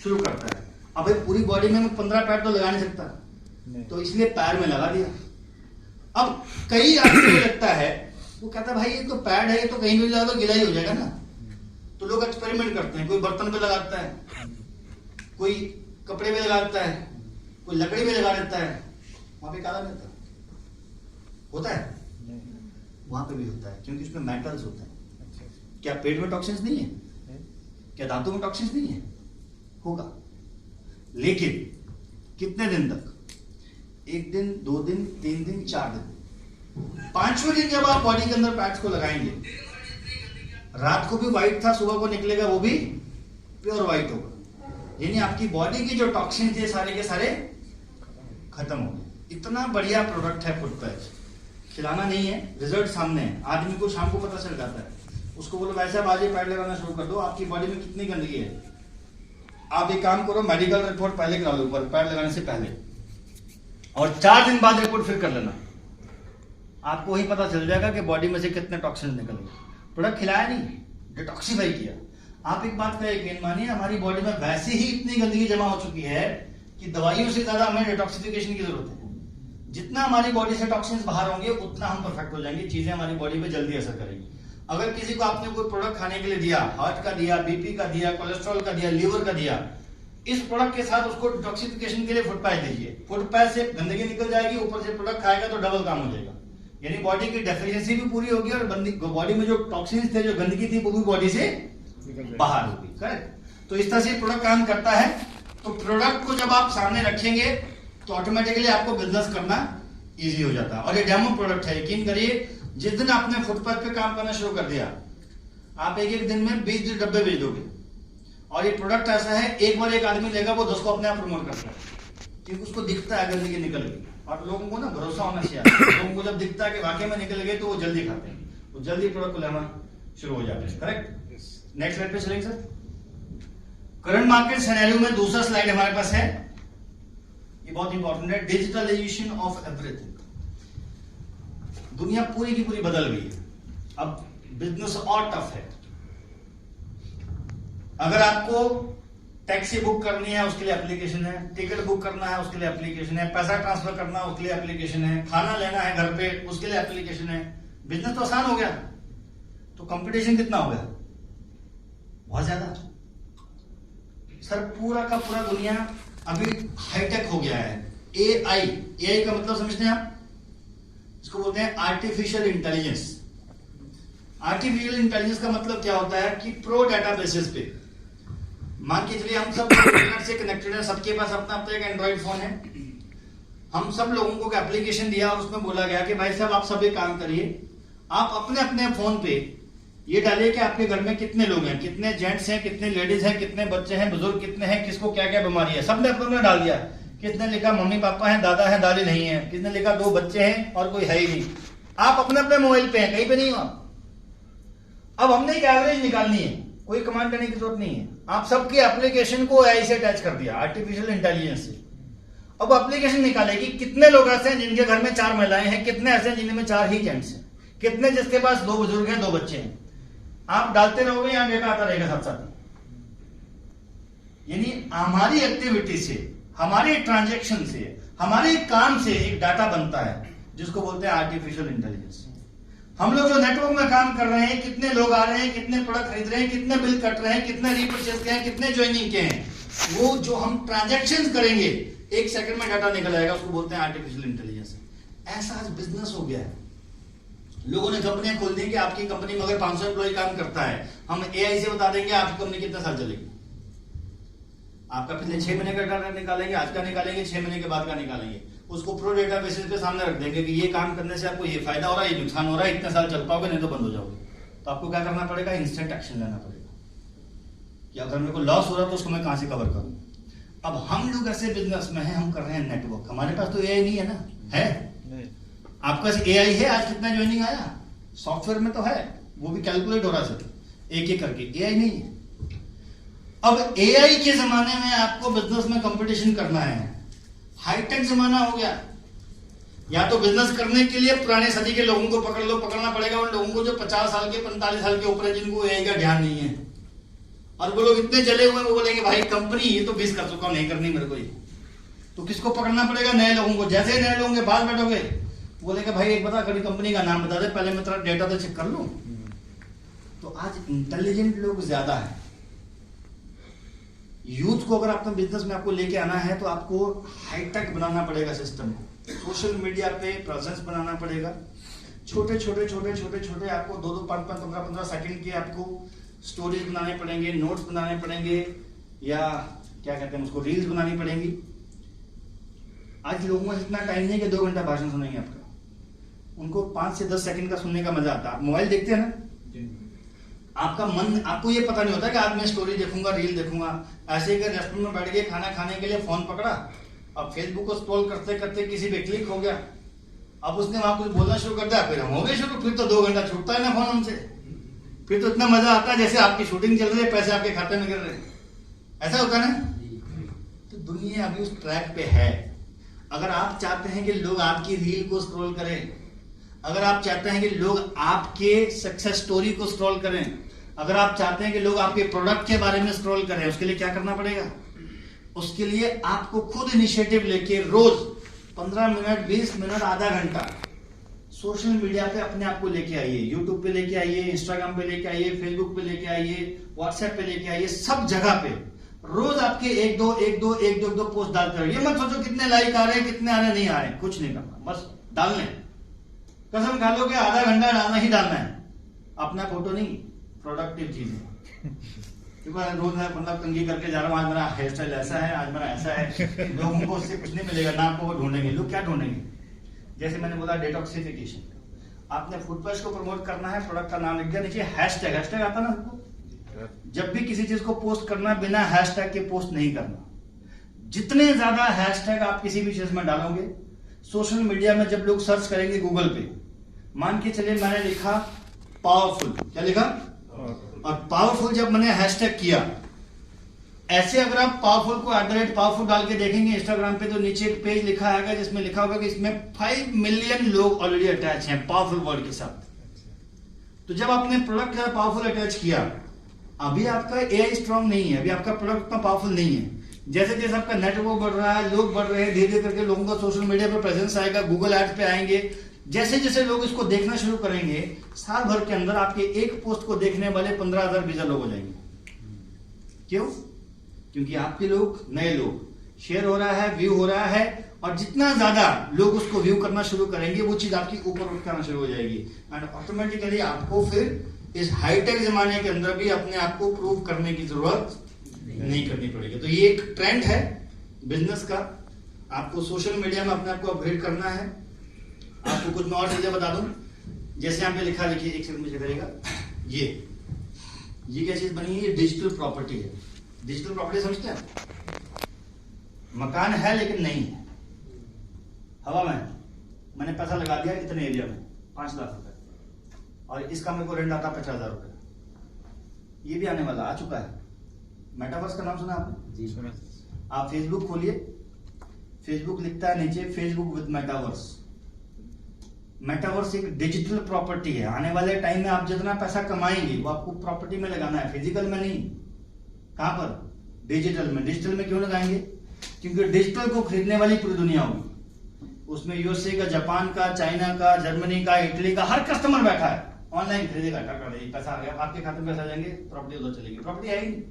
Speaker 1: शुरू करता है। अब भाई पूरी बॉडी में मैं 15 पैड तो लगा नहीं सकता, तो इसलिए पैर में लगा दिया। अब कई आदमी को लगता है, वो कहता है भाई ये तो पैड है, ये तो कहीं भी लगा तो गीला ही हो जाएगा ना। तो लोग एक्सपेरिमेंट करते हैं, कोई बर्तन पे लगाता है, कोई कपड़े पे लगाता है, कोई लकड़ी पे लगा देता है, वहां पे काला नहीं होता है, वहां पे भी होता है, क्योंकि उसमें मेटल्स होते हैं। क्या पेट में टॉक्सिन्स नहीं है? क्या दांतों में टॉक्सिन्स नहीं है? होगा, लेकिन कितने दिन तक? 1 दिन, 2 दिन, 3 दिन, 4 दिन, 5वें दिन जब आप बॉडी के अंदर पैड्स को लगाएंगे, रात को भी व्हाइट था, सुबह को निकलेगा वो भी प्योर व्हाइट होगा। यानी आपकी बॉडी की जो टॉक्सिन थे सारे के सारे खत्म हो गए। इतना बढ़िया प्रोडक्ट है फुट पैच, खिलाना नहीं है, रिजल्ट सामने है। आदमी को शाम को पता चल जाता है, उसको बोलो भाई साहब आज ये पैड लगाना शुरू कर दो, आपकी बॉडी में कितनी गंदगी है। आप एक काम करो, मेडिकल रिपोर्ट पहले करा लो ऊपर पैड लगाने से पहले, और 4 दिन बाद रिपोर्ट फिर कर लेना, आपको वही पता चल जाएगा कि बॉडी में से कितने टॉक्सिन निकल गए। प्रोडक्ट खिलाया नहीं, डिटॉक्सिफाई किया। आप एक बात का यकीन मानिए, हमारी बॉडी में वैसे ही इतनी गंदगी जमा हो चुकी है कि दवाइयों से ज्यादा हमें डिटॉक्सिफिकेशन की जरूरत है। जितना हमारी बॉडी से टॉक्सिन्स बाहर होंगे उतना हम परफेक्ट हो जाएंगे, चीजें हमारी बॉडी पे जल्दी असर करेंगी। अगर किसी को आपने कोई प्रोडक्ट खाने के लिए दिया, हार्ट का दिया, बीपी का दिया, कोलेस्ट्रॉल का दिया, लीवर का दिया, इस प्रोडक्ट के साथ उसको डिटॉक्सिफिकेशन के लिए फुट पैच दीजिए। फुट पैच से गंदगी निकल जाएगी, ऊपर से प्रोडक्ट खाएगा तो डबल काम हो जाएगा, यानी बॉडी की डेफिशिएंसी भी पूरी होगी और बॉडी में जो टॉक्सिन्स थे, जो गंदगी थी, वो भी बॉडी से बाहर होगी। करेक्ट? तो इस तरह से प्रोडक्ट काम करता है। तो प्रोडक्ट को जब आप सामने रखेंगे तो ऑटोमेटिकली आपको बिजनेस करना इजी हो जाता है। और ये डेमो प्रोडक्ट है, यकीन करिए, जिस दिन आपने फुटपाथ पे काम करना शुरू कर दिया, आप एक दिन में 20 डब्बे बेच दोगे। और ये प्रोडक्ट ऐसा है, एक बार एक आदमी लेगा, वो 10 को अपने आप प्रमोट करता है, क्योंकि उसको दिखता है गंदगी निकल गई। और लोगों को ना भरोसा होना चाहिए, लोगों को जब दिखता है कि वाकई में निकल गए तो वो जल्दी खाते हैं, वो जल्दी प्रोडक्ट को लेना शुरू हो जाते हैं। करेक्ट? नेक्स्ट स्लाइड पे चलेंगे सर। करंट मार्केट सिनेरियो में दूसरा स्लाइड हमारे पास है, ये बहुत इंपॉर्टेंट है, डिजिटलाइजेशन ऑफ एवरीथिंग। दुनिया पूरी की पूरी बदल गई है, अब बिजनेस और टफ है। अगर आपको टैक्सी बुक करनी है उसके लिए एप्लीकेशन है, टिकट बुक करना है उसके लिए एप्लीकेशन है, पैसा ट्रांसफर करना है उसके लिए एप्लीकेशन है, खाना लेना है घर पे उसके लिए एप्लीकेशन है। बिजनेस तो आसान हो गया, तो कंपटीशन कितना हो गया? बहुत ज्यादा। सर पूरा का पूरा दुनिया अभी हाईटेक हो गया है। एआई का मतलब समझते हैं आप? इसको बोलते हैं आर्टिफिशियल इंटेलिजेंस। आर्टिफिशियल इंटेलिजेंस का मतलब क्या होता है कि प्रो डाटा बेसिस पे, मान के चलिए हम सब इंटरनेट से कनेक्टेड है, सबके पास अपना अपना एक एंड्रॉइड फोन है, हम सब लोगों को एप्लीकेशन दिया और उसमें बोला गया कि भाई साहब आप सब एक काम करिए, आप अपने अपने फोन पे ये डालिए कि आपके घर में कितने लोग हैं, कितने जेंट्स हैं, कितने लेडीज हैं, कितने बच्चे हैं, बुजुर्ग कितने हैं, किसको क्या क्या बीमारी है, सबने अपना डाल दिया। किसने लिखा मम्मी पापा हैं, दादा है, दादी नहीं है, किसने लिखा 2 बच्चे हैं और कोई है ही नहीं। आप अपने अपने मोबाइल पे हैं, कहीं पे नहीं हो आप। अब हमने एक एवरेज निकालनी है, कोई कमांड करने की जरूरत नहीं है, आप सबके एप्लीकेशन को एआई से अटैच कर दिया, आर्टिफिशियल इंटेलिजेंस से। अब एप्लीकेशन निकालेगी कितने लोग ऐसे हैं जिनके घर में 4 महिलाएं हैं, कितने ऐसे हैं जिनमें 4 ही जेंट्स हैं, कितने जिसके पास 2 बुजुर्ग हैं, 2 बच्चे हैं। आप डालते रहोगे, यहां डेटा आता रहेगा साथ साथ। यानी हमारी एक्टिविटी से, हमारे ट्रांजैक्शन से, हमारे काम से एक डाटा बनता है जिसको बोलते हैं आर्टिफिशियल इंटेलिजेंस। हम लोग जो नेटवर्क में काम कर रहे हैं, कितने लोग आ रहे हैं, कितने प्रोडक्ट खरीद रहे हैं, कितने बिल कट रहे हैं, कितने रीपरचेज के हैं, कितने ज्वाइनिंग के हैं, वो जो हम ट्रांजैक्शन करेंगे 1 सेकंड में डाटा निकल आएगा, उसको बोलते हैं आर्टिफिशियल इंटेलिजेंस। ऐसा आज बिजनेस हो गया है। लोगों ने कंपनियां खोल दी कि आपकी कंपनी में अगर 500 एम्प्लॉय काम करता है, हम एआई से बता देंगे आपकी कंपनी कितने साल चलेगी। आपका पिछले 6 महीने का डाटा निकालेंगे, आज का निकालेंगे, 6 महीने के बाद का निकालेंगे, उसको प्रो डेटा बेसिस पे सामने रख देंगे कि ये काम करने से आपको ये फायदा हो रहा है, ये नुकसान हो रहा है, इतने साल चल पाओगे, नहीं तो बंद हो जाओगे। तो आपको क्या करना पड़ेगा? इंस्टेंट एक्शन लेना पड़ेगा कि अगर मेरे को लॉस हो रहा है तो उसको मैं कहां से कवर करूं। अब हम लोग ऐसे बिजनेस में हैं, हम कर रहे हैं नेटवर्क। हमारे पास तो एआई नहीं है ना, है आपके पास एआई है? आज कितना ज्वाइनिंग आया सॉफ्टवेयर में तो है, वो भी कैलकुलेट हो रहा है एक एक करके। एआई नहीं है। अब एआई के जमाने में आपको बिजनेस में कंपटीशन करना है, हाईटेक जमाना हो गया। या तो बिजनेस करने के लिए पुराने सदी के लोगों को पकड़ना पड़ेगा, उन लोगों को जो 50 साल के 45 साल के ऊपर है, जिनको एआई का ध्यान नहीं है। और वो लोग इतने जले हुए हैं, वो बोलेंगे भाई कंपनी ये तो 20 कर चुका हूं, नहीं करनी मेरे को ये। तो किसको पकड़ना पड़ेगा? नए लोगों को। जैसे ही नए लोगों के पास बैठोगे, बोलेगा भाई एक बता, कभी कंपनी का नाम बता दे, पहले मैं तेरा डेटा तो चेक कर लूं। तो आज इंटेलिजेंट लोग ज्यादा है। यूथ को अगर अपने बिजनेस में आपको लेके आना है तो आपको हाईटेक बनाना पड़ेगा सिस्टम को। सोशल मीडिया पे प्रेजेंस बनाना पड़ेगा। छोटे छोटे आपको 2-2, 5-5, 15-15 सेकंड के आपको स्टोरीज बनाने पड़ेंगे, नोट्स बनाने पड़ेंगे, या क्या कहते हैं उसको, रील्स बनानी पड़ेंगी। आज लोगों को इतना टाइम नहीं कि 2 घंटा भाषण सुनेंगे आपका। उनको 5 से 10 सेकंड का सुनने का मजा आता है। आप मोबाइल देखते हैं ना, आपका मन, आपको ये पता नहीं होता कि आज मैं स्टोरी देखूंगा, रील देखूंगा। ऐसे ही रेस्टोरेंट में बैठ गए, खाना खाने के लिए फोन पकड़ा, अब फेसबुक को स्क्रॉल करते करते किसी पे क्लिक हो गया, अब उसने वहां कुछ बोलना शुरू कर दिया, फिर हम हो गए शुरू। फिर तो 2 घंटा छूटता है ना फोन हमसे। फिर तो इतना मजा आता है जैसे आपकी शूटिंग चल रही है, पैसे आपके खाते में गिर रहे हैं। ऐसा होता है ना। तो दुनिया अभी उस ट्रैक पे है। अगर आप चाहते हैं कि लोग आपकी रील को स्क्रॉल करें, अगर आप चाहते हैं कि लोग आपके सक्सेस स्टोरी को स्क्रॉल करें, अगर आप चाहते हैं कि लोग आपके प्रोडक्ट के बारे में स्क्रॉल करें, उसके लिए क्या करना पड़ेगा? उसके लिए आपको खुद इनिशिएटिव लेके रोज 15 मिनट, 20 मिनट, आधा घंटा सोशल मीडिया पे अपने आप को लेके आइए। यूट्यूब पे लेके आइए, इंस्टाग्राम पे लेके आइए, फेसबुक पे लेके आइए, व्हाट्सएप पे लेके आइए। सब जगह पे रोज आपके एक दो पोस्ट डालते रहिए। मत सोचो कितने लाइक आ रहे हैं, कितने आ रहे नहीं आ रहे, कुछ नहीं करना, बस डालने। कसम खा लो कि आधा घंटा डालना ही डालना है। अपना फोटो नहीं, प्रोडक्टिव चीजें। रोज मैं मतलब तंगी करके जा रहा हूँ, आज मेरा हेयर स्टाइल ऐसा है, आज मेरा ऐसा है, लोगों को उससे कुछ नहीं मिलेगा ना। आपको वो ढूंढेंगे लोग, क्या ढूंढेंगे? जैसे मैंने बोला डिटॉक्सिफिकेशन, आपने फूड को प्रमोट करना है, प्रोडक्ट का नाम लिख दिया, नीचे हैशटैग आता ना आपको। जब भी किसी चीज को पोस्ट करना, बिना हैशटैग के पोस्ट नहीं करना। जितने ज्यादा हैशटैग आप किसी भी चीज में डालोगे, सोशल मीडिया में जब लोग सर्च करेंगे गूगल पे, मान के चलिए मैंने लिखा पावरफुल, क्या लिखा? और पावरफुल जब मैंने हैशटैग किया, ऐसे अगर आप पावरफुल को @पावरफुल डाल के देखेंगे इंस्टाग्राम पे, तो नीचे एक पेज लिखा आएगा जिसमें लिखा होगा कि इसमें 5 मिलियन लोग ऑलरेडी अटैच हैं पावरफुल वर्ड के साथ। तो जब आपने प्रोडक्ट का पावरफुल अटैच किया, अभी आपका एआई स्ट्रांग नहीं है, अभी आपका प्रोडक्ट उतना पावरफुल नहीं है। जैसे जैसे आपका नेटवर्क बढ़ रहा है, लोग बढ़ रहे हैं, धीरे धीरे करके लोगों का सोशल मीडिया पर प्रेजेंस आएगा, गूगल एड्स पे आएंगे। जैसे जैसे लोग इसको देखना शुरू करेंगे, साल भर के अंदर आपके एक पोस्ट को देखने वाले 15,000 वीजा लोग हो जाएंगे। क्यों? क्योंकि आपके लोग, नए लोग, शेयर हो रहा है, व्यू हो रहा है, और जितना ज्यादा लोग उसको व्यू करना शुरू करेंगे, वो चीज आपकी ऊपर उठ करना शुरू हो जाएगी। एंड ऑटोमेटिकली आपको फिर इस हाईटेक जमाने के अंदर भी अपने आप को प्रूव करने की जरूरत नहीं करनी पड़ेगी। तो ये एक ट्रेंड है बिजनेस का। आपको सोशल मीडिया में अपने आप को अपग्रेड करना है। आपको कुछ मैं और चीजें बता दूं, जैसे यहाँ पे लिखा, देखिए एक सेकंड मुझे करेगा, ये क्या चीज बनी है? डिजिटल प्रॉपर्टी है। डिजिटल प्रॉपर्टी समझते हैं? मकान है लेकिन नहीं है, हवा में। मैंने पैसा लगा दिया इतने एरिया में, 5 लाख रुपए, और इसका मेरे को रेंट आता 50,000 रुपए। ये भी आने वाला, आ चुका है। मेटावर्स का नाम सुना आपने?
Speaker 4: जी सुना।
Speaker 1: आप फेसबुक खोलिए, फेसबुक लिखता है नीचे फेसबुक विद मेटावर्स। मेटावर्स एक डिजिटल प्रॉपर्टी है। आने वाले टाइम में आप जितना पैसा कमाएंगे वो आपको प्रॉपर्टी में लगाना है, फिजिकल में नहीं। कहां पर? डिजिटल में। डिजिटल में क्यों लगाएंगे? क्योंकि डिजिटल को खरीदने वाली पूरी दुनिया होगी। उसमें यूएसए का, जापान का, चाइना का, जर्मनी का, इटली का हर कस्टमर बैठा है, ऑनलाइन खरीदेगा, पैसा आ गया आपके खाते में, पैसा आ जाएंगे, प्रॉपर्टी उधर चलेगी। प्रॉपर्टी है ही नहीं,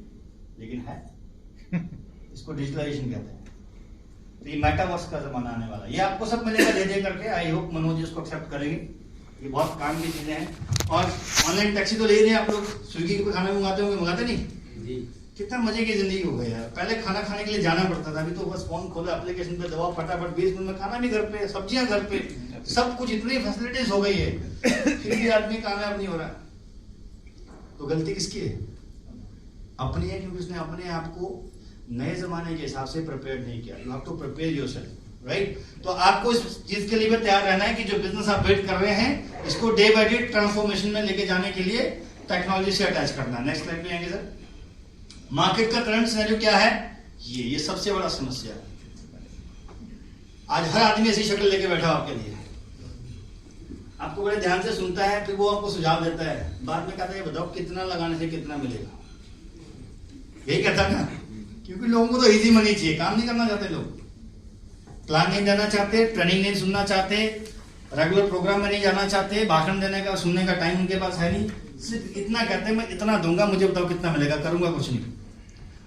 Speaker 1: लेकिन है। इसको डिजिटलाइजेशन कहते हैं। तो ये मेटावर्स का जमाना आने वाला है। ये आपको सब मिलेगा दे दे करके। आई होप मनोज इसको एक्सेप्ट करेंगे। ये बहुत काम की चीजें हैं। और ऑनलाइन टैक्सी तो ले रहे हैं आप लोग, स्विगी पे खाना मंगाते होंगे, मंगाते नहीं?
Speaker 4: जी।
Speaker 1: कितना मजे की जिंदगी हो गई यार। पहले खाना खाने के लिए जाना पड़ता था, अभी तो बस फोन खोला, एप्लीकेशन पे दबाओ, फटाफट 20 मिनट में खाना भी घर पे, सब्जियां घर पे, सब कुछ, इतनी फैसिलिटीज हो गई है, फिर भी आदमी कामयाब नहीं हो रहा। तो गलती किसकी है? अपनी है, क्योंकि उसने अपने आप को नए जमाने के हिसाब से प्रिपेयर नहीं किया। You have to prepare yourself, right? तो आपको इस चीज के लिए भी तैयार रहना है कि जो बिजनेस आप बिल्ड कर रहे हैं, इसको डे बाय डे ट्रांसफॉर्मेशन में लेके जाने के लिए टेक्नोलॉजी से अटैच करना है। नेक्स्ट स्लाइड पे आएंगे सर। मार्केट का करंट सिनेरियो क्या है? ये सबसे बड़ा समस्या है। आज हर आदमी ऐसी शक्ल लेके बैठा हो आपके लिए, आपको बड़े ध्यान से सुनता है, फिर वो आपको सुझाव देता है, बाद में कहता है बताओ कितना लगाने से कितना मिलेगा, यही कहता ना। क्योंकि लोगों को तो इजी मनी चाहिए, काम नहीं करना चाहते लोग, प्लान नहीं देना चाहते, ट्रेनिंग नहीं सुनना चाहते, रेगुलर प्रोग्राम में नहीं जाना चाहते, भाषण देने का सुनने का टाइम उनके पास है नहीं, सिर्फ इतना कहते हैं मैं इतना दूंगा, मुझे बताओ कितना मिलेगा, करूंगा कुछ नहीं।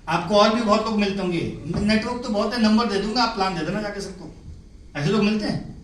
Speaker 1: आपको और भी बहुत लोग मिलते होंगे, नेटवर्क तो बहुत है, नंबर दे दूंगा, आप प्लान दे देना जाके सबको, ऐसे लोग मिलते हैं।